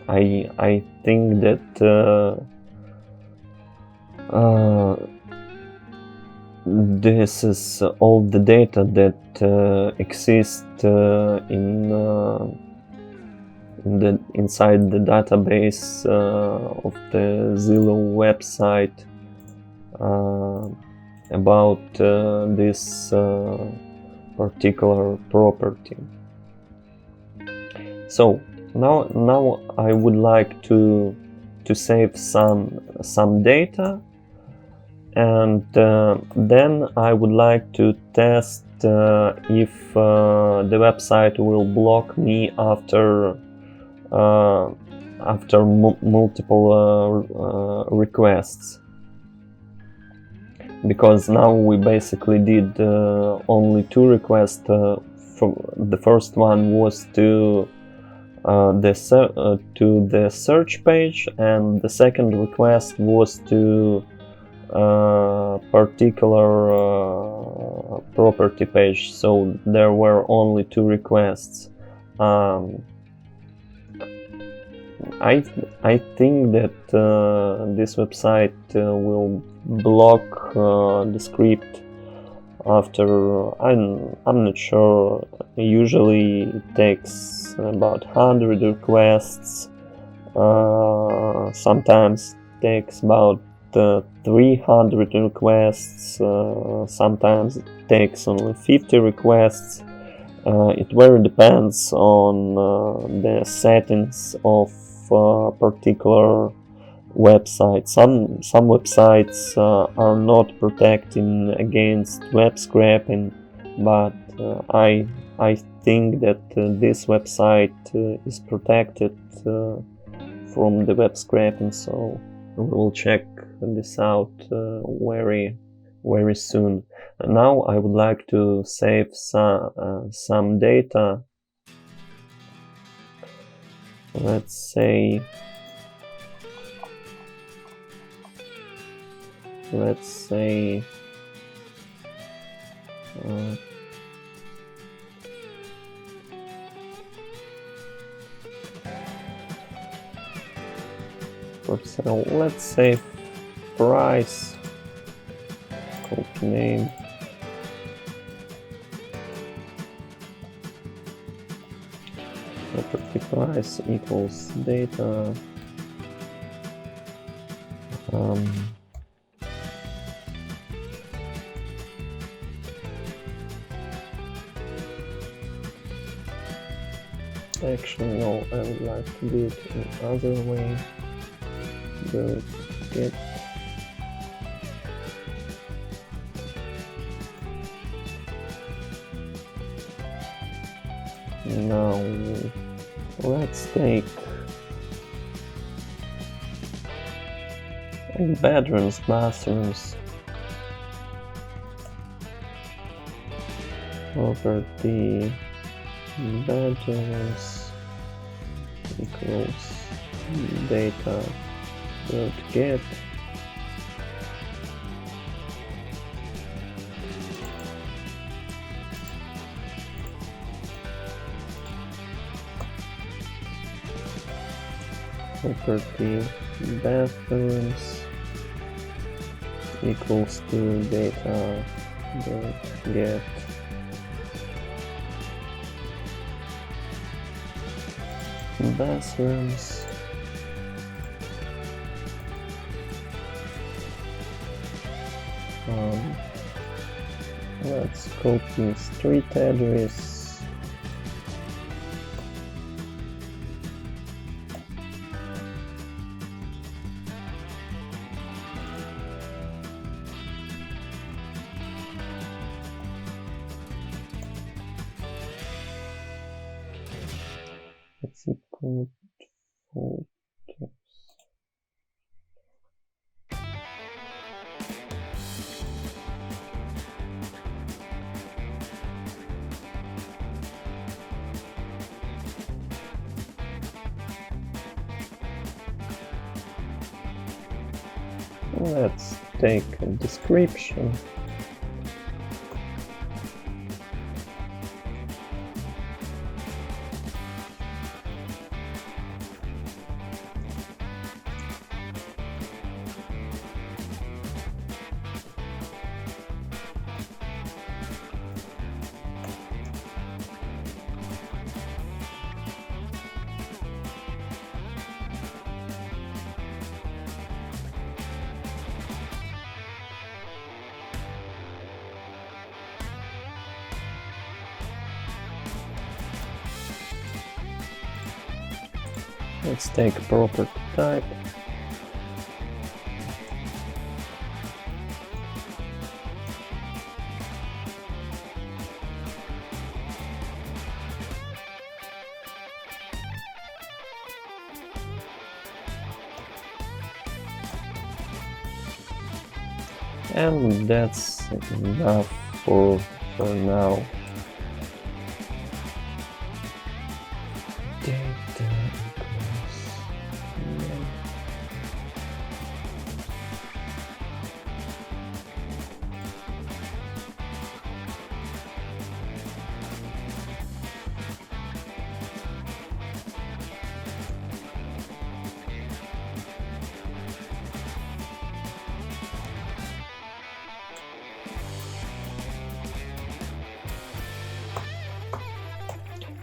I think that this is all the data that exists inside the database of the Zillow website about this particular property. So now I would like to save some data, and then I would like to test if the website will block me after multiple requests, because now we basically did only 2 requests. The first one was to the search page, and the second request was to particular property page. So there were only 2 requests. I think that this website will block the script after, I'm not sure, usually it takes about 100 requests, sometimes takes about 300 requests, sometimes it takes only 50 requests. It very depends on the settings of particular website. Some websites are not protecting against web scraping, but I think that this website is protected from the web scraping, so we will check this out very soon. Now I would like to save some data. Let's say so let's say price, copy name, property price equals data, actually no, I would like to do it in other way. Go get now let's take bedrooms, bathrooms, property bedrooms equals data dot get property bathrooms equals to data dot get bathrooms let's copy street address let's equal photos. Let's take a description. Let's take property type. And that's enough for now.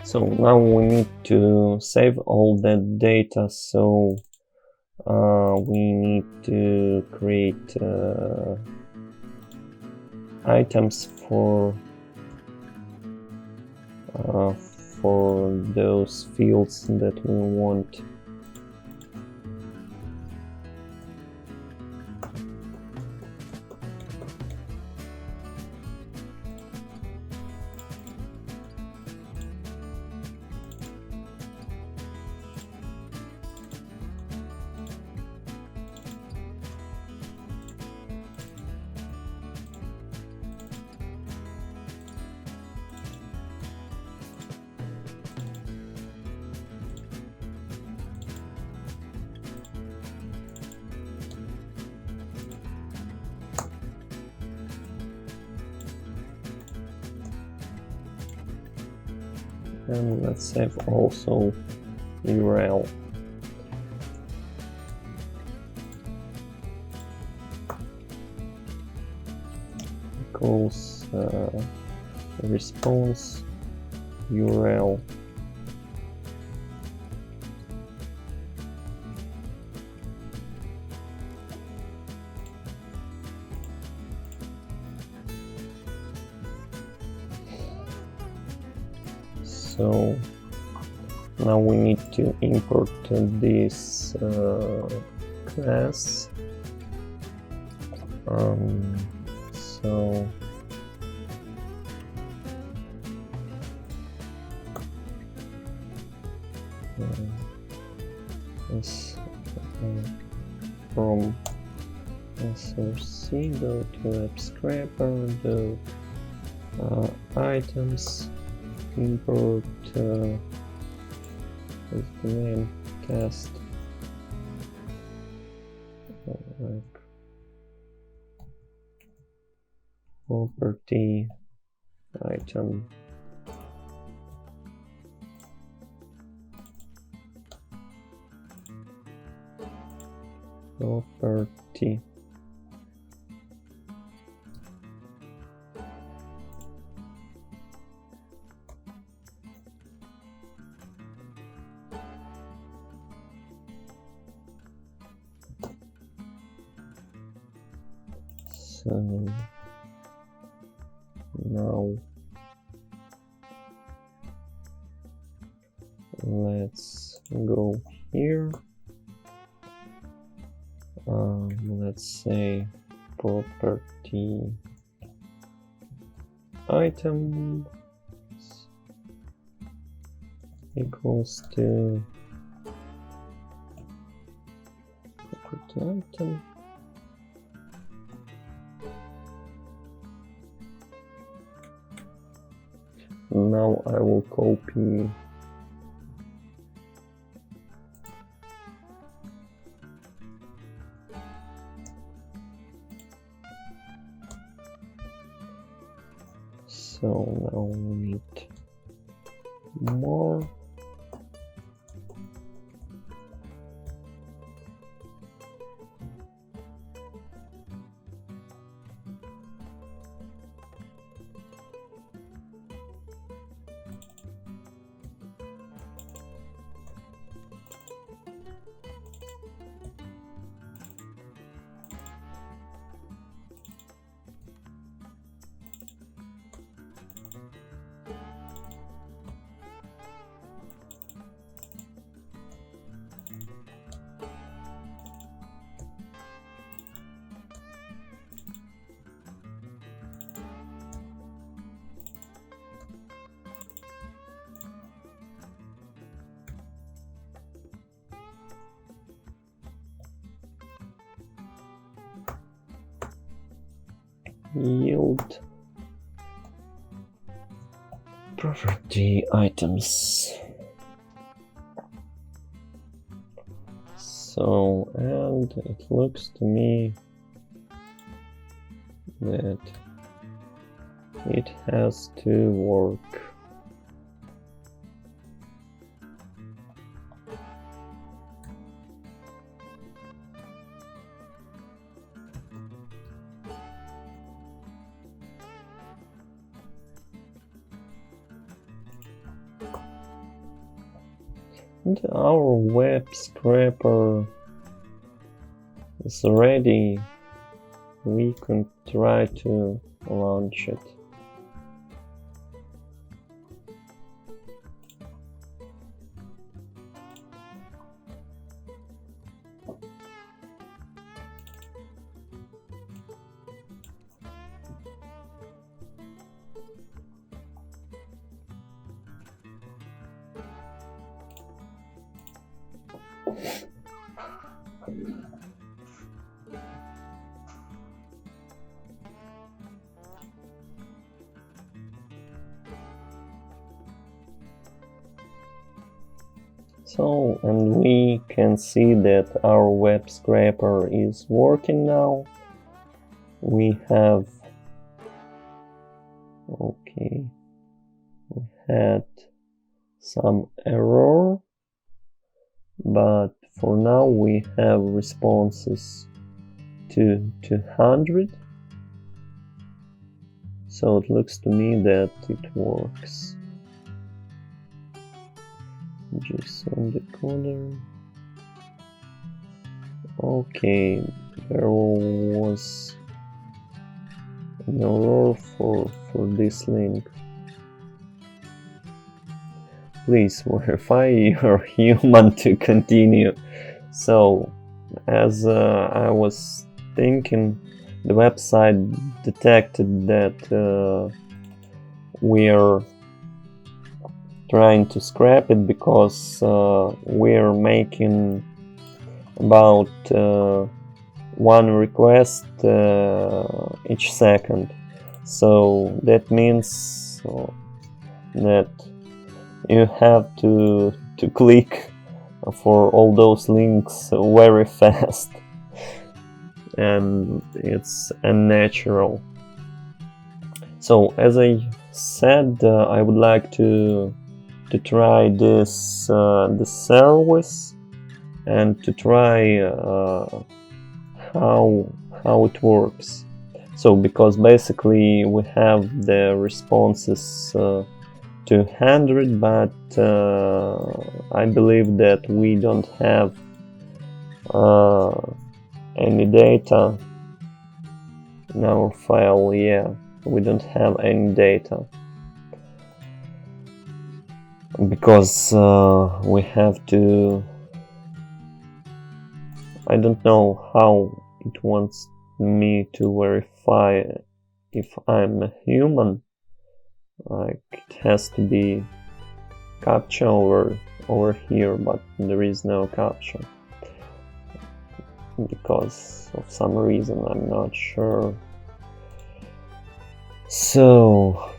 So now we need to save all that data, so we need to create items for those fields that we want. and let's save also URL. Equals response URL. So now we need to import this class. So this from src go to webscraper, the items, import what's the name, cast property item. Property. So now let's go here. Let's say property item equals to property item. Now I will copy so now we need more. Yield property items. So, and it looks to me that it has to work. And our web scraper is ready. We can try to launch it. So, and we can see that our web scraper is working now. We have, okay, we had some error, but for now we have responses to 200, so it looks to me that it works. JSON decoder. Okay, there was an error for this link. Please verify you're human to continue. So, as I was thinking, the website detected that we are trying to scrap it because we're making about one request each second. So that means that you have to click for all those links very fast, and it's unnatural. So as I said, I would like to try this service and to try how it works. So because basically we have the responses 200, but I believe that we don't have any data in our file. Yeah, we don't have any data because we have to, I don't know how it wants me to verify if I'm a human. Like, it has to be CAPTCHA over here, but there is no CAPTCHA because of some reason, I'm not sure. So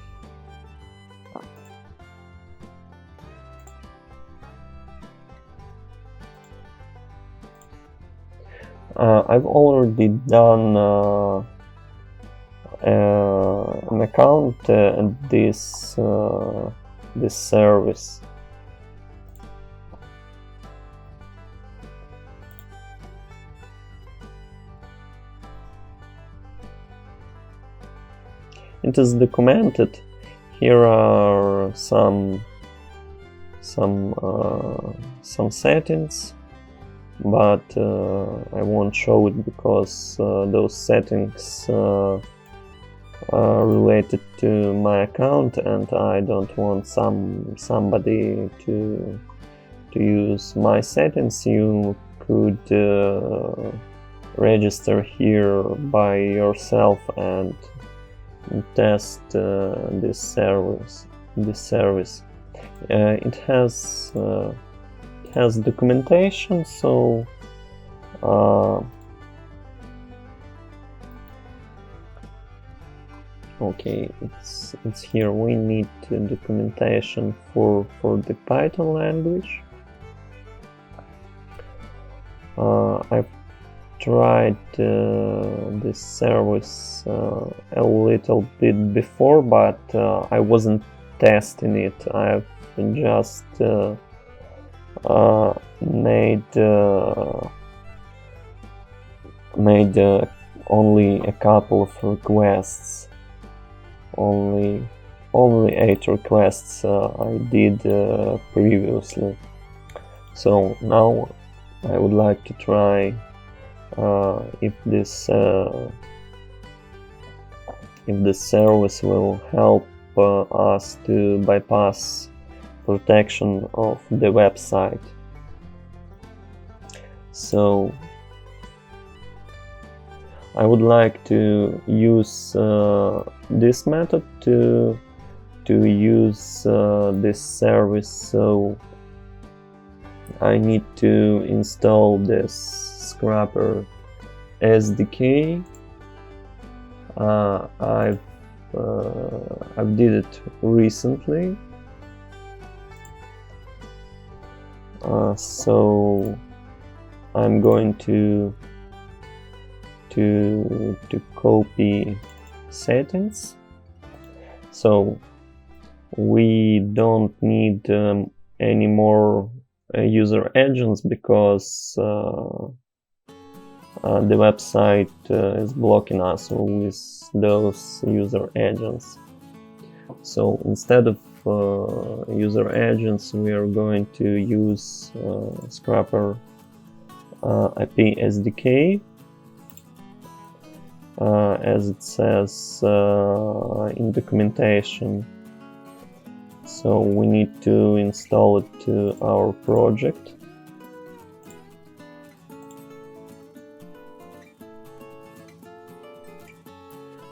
I've already done an account and this service. It is documented. Here are some settings, but I won't show it because those settings are related to my account, and I don't want somebody to use my settings. You could register here by yourself and test this service. It has documentation, so okay, it's here. We need documentation for the Python language. I've tried this service a little bit before, but I wasn't testing it. I've just made only a couple of requests. Only 8 requests I did previously. So now I would like to try if this service will help us to bypass protection of the website. So I would like to use this method to use this service. So I need to install this Scrapper SDK. I've did it recently. So I'm going to copy settings. So we don't need any more user agents because the website is blocking us with those user agents. So instead of user agents, we are going to use Scrapper IP SDK, as it says in documentation. So we need to install it to our project.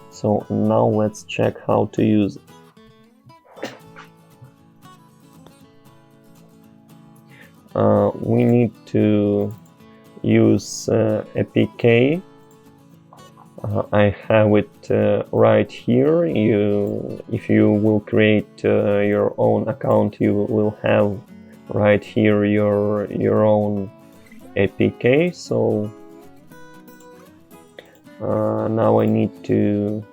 So now let's check how to use it. We need to use APK. I have it right here. If you will create your own account, you will have right here your own APK. So now I need to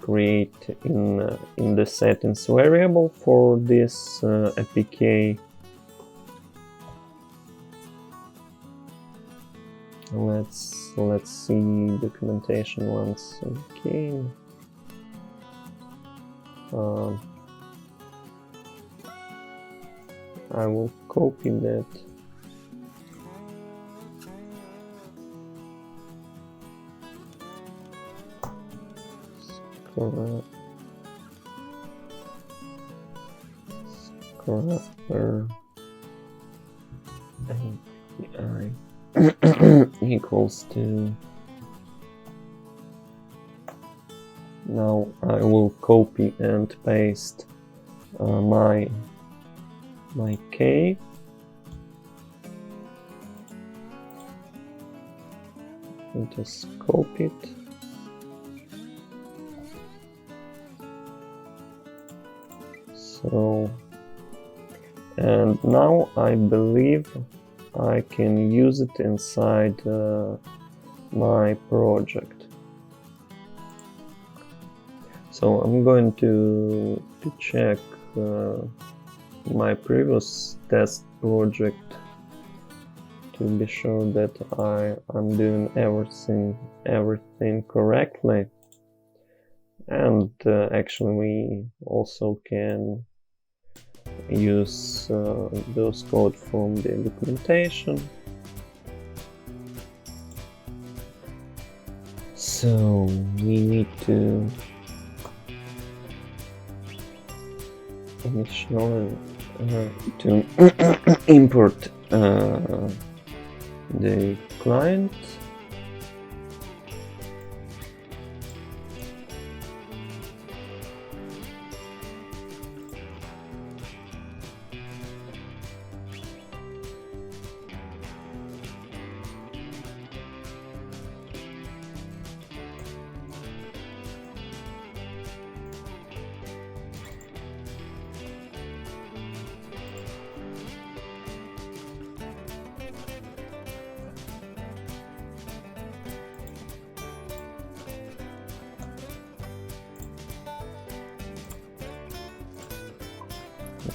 create in the settings variable for this APK. Let's see documentation once again. I will copy that. Scrapper API equals to. Now I will copy and paste my key. Just copy it. So, and now I believe I can use it inside my project. So I'm going to check my previous test project to be sure that I'm doing everything correctly. And actually we also can use those code from the documentation. So we need to initially to import the client.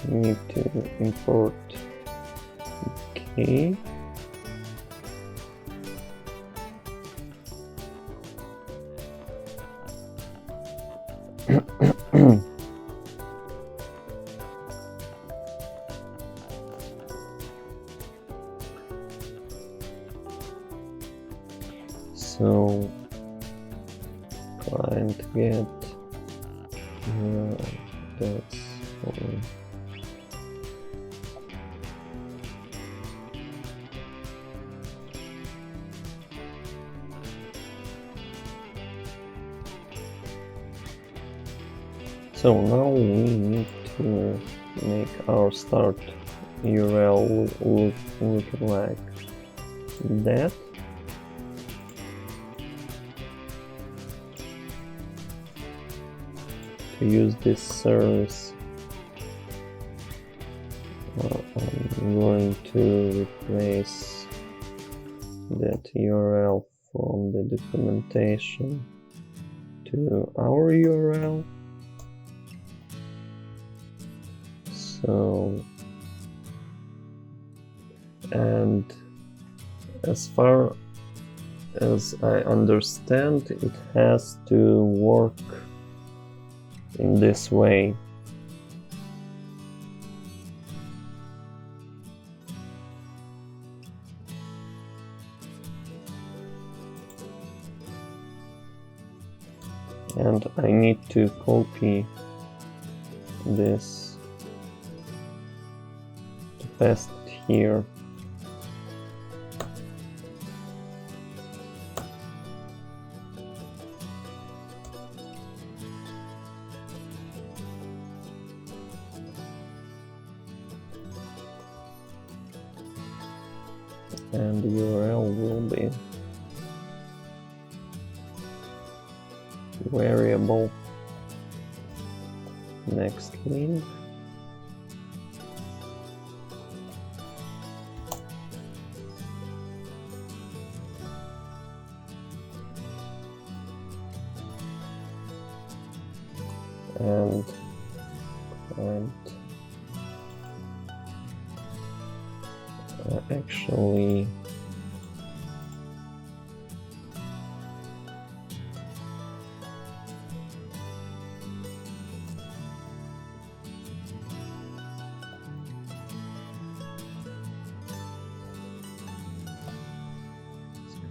We need to import key. So client get that's all. So now we need to make our start URL looking like that. To use this service, I'm going to replace that URL from the documentation to our URL. So, and as far as I understand, it has to work in this way. And I need to copy this to paste it here. And the URL will be variable next link. And actually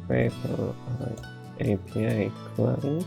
Scrapy API client.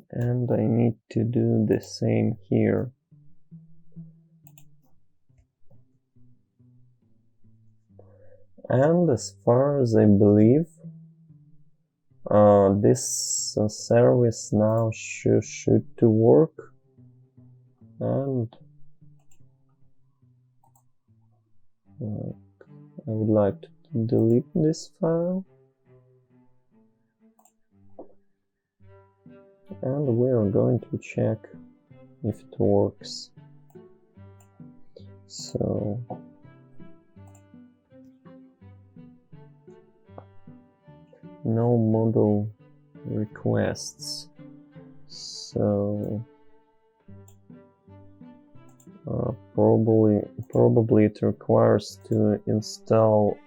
And I need to do the same here. And as far as I believe, this service now should to work. And I would like to delete this file. And we are going to check if it works. So no model requests. So probably it requires to install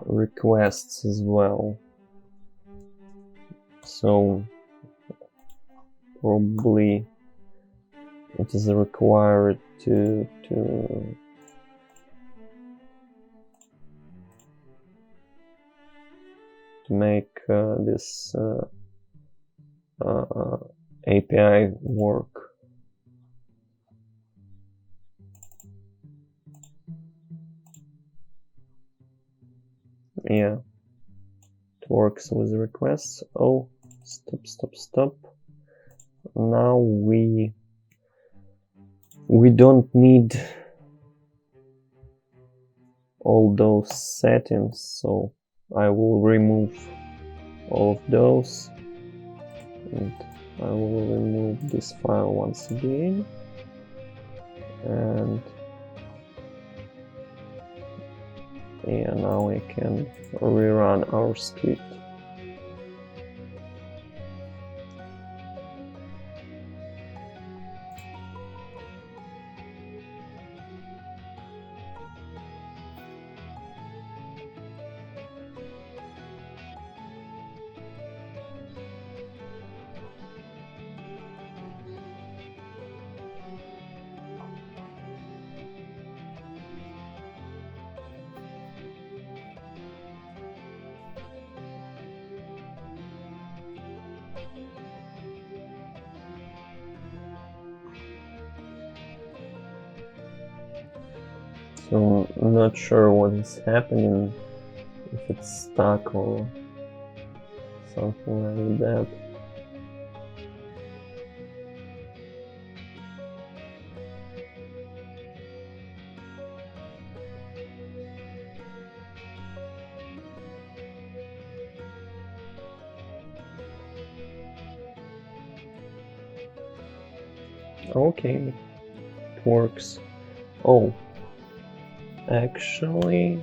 requests as well. So probably it is required to make this API work. Yeah, it works with requests. Oh, stop. Now we don't need all those settings, so I will remove all of those, and I will remove this file once again, and yeah, now I can rerun our script. So I'm not sure what is happening, if it's stuck or something like that. Okay, it works. Oh, actually,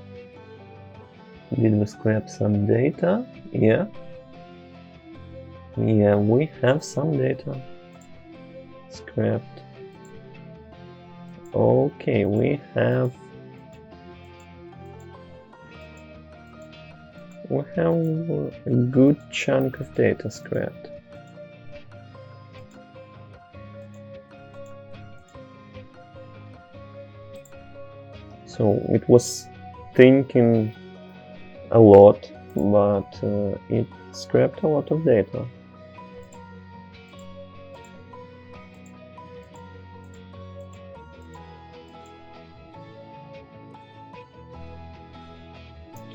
did we scrap some data? Yeah. Yeah, we have some data scrapped. Okay, we have a good chunk of data scrapped. So it was thinking a lot, but it scrapped a lot of data.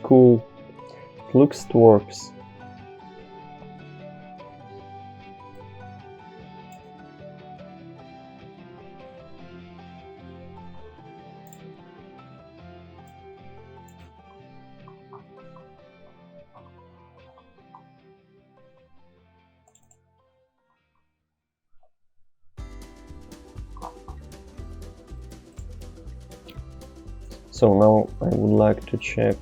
Cool. It looks it works. So now I would like to check.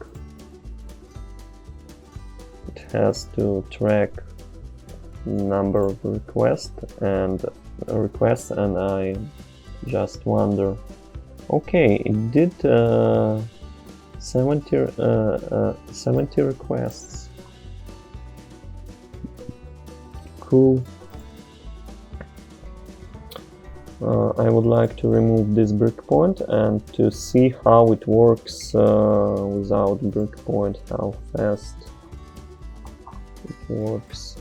It has to track number of requests, and I just wonder. Okay, it did 70 requests. Cool. I would like to remove this breakpoint and to see how it works without breakpoint, how fast it works.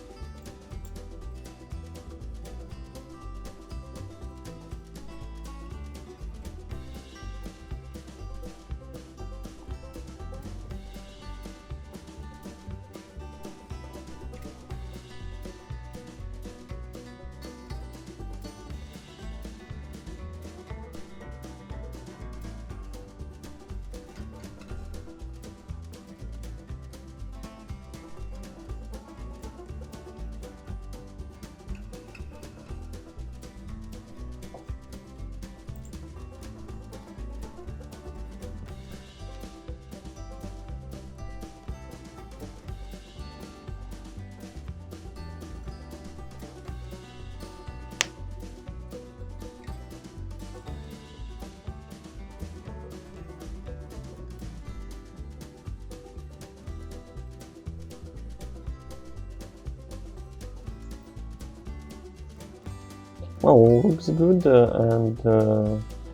Well, looks good, and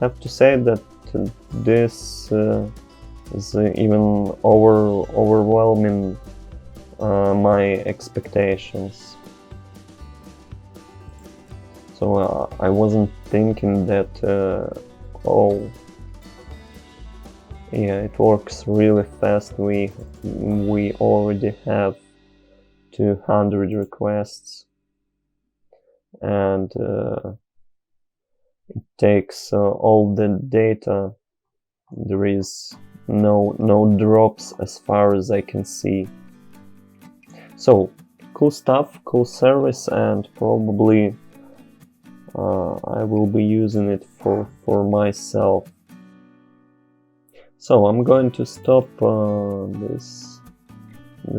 have to say that this is even overwhelming my expectations. So I wasn't thinking that. Oh, yeah, it works really fast. We already have 200 requests. And it takes all the data. There is no drops as far as I can see. So cool stuff, cool service, and probably I will be using it for myself. So I'm going to stop this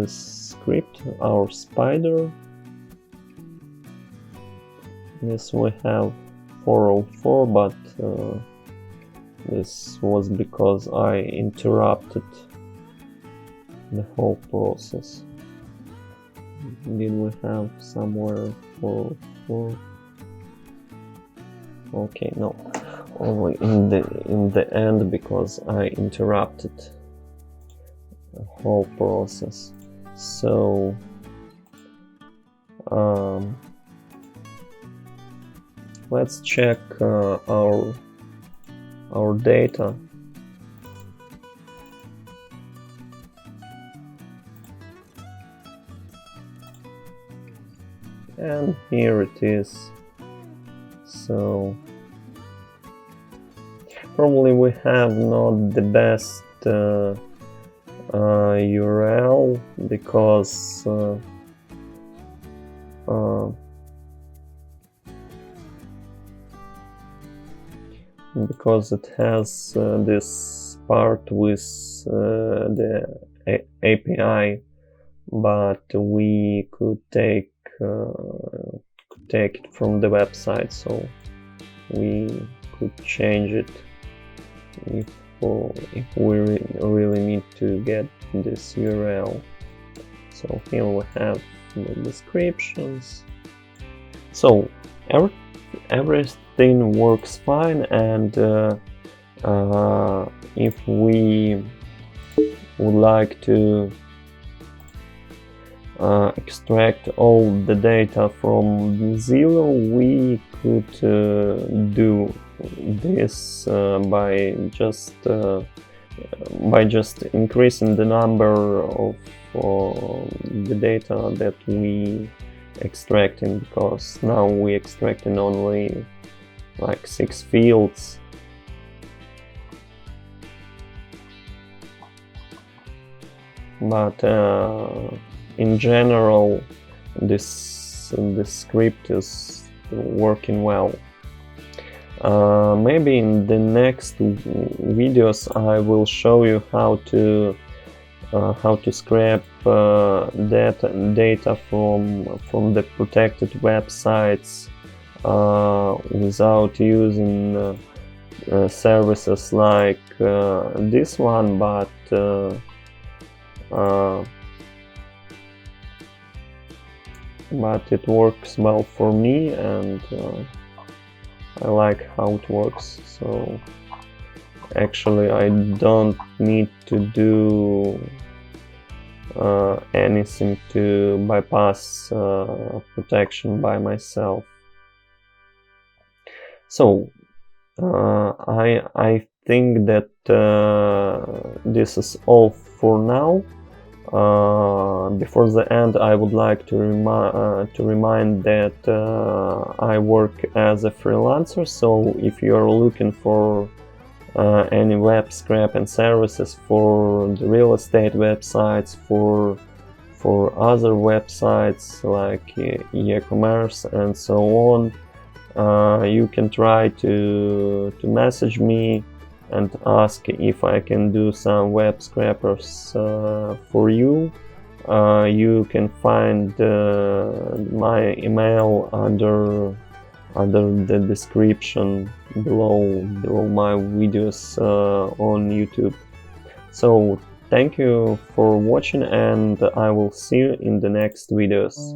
script, our spider. Yes, we have 404, but this was because I interrupted the whole process. Did we have somewhere 404? Okay, no, only in the end, because I interrupted the whole process. So let's check our data. and here it is. So probably we have not the best URL because it has this part with the API, but we could take it from the website, so we could change it if we really need to get this URL. So here we have the descriptions. So everything works fine, and if we would like to extract all the data from 0, we could do this by just increasing the number of the data that we extracting, because now we extracting only like 6 fields. But in general, this script is working well. Maybe in the next videos I will show you how to scrape data from the protected websites without using services like this one, but it works well for me, and I like how it works. So actually I don't need to do anything to bypass protection by myself. So I think that this is all for now. Before the end, I would like to remind that I work as a freelancer, so if you are looking for any web scraping services for the real estate websites, for other websites like e-commerce and so on, you can try to message me and ask if I can do some web scrapers for you. You can find my email under the description below my videos on YouTube. So thank you for watching, and I will see you in the next videos.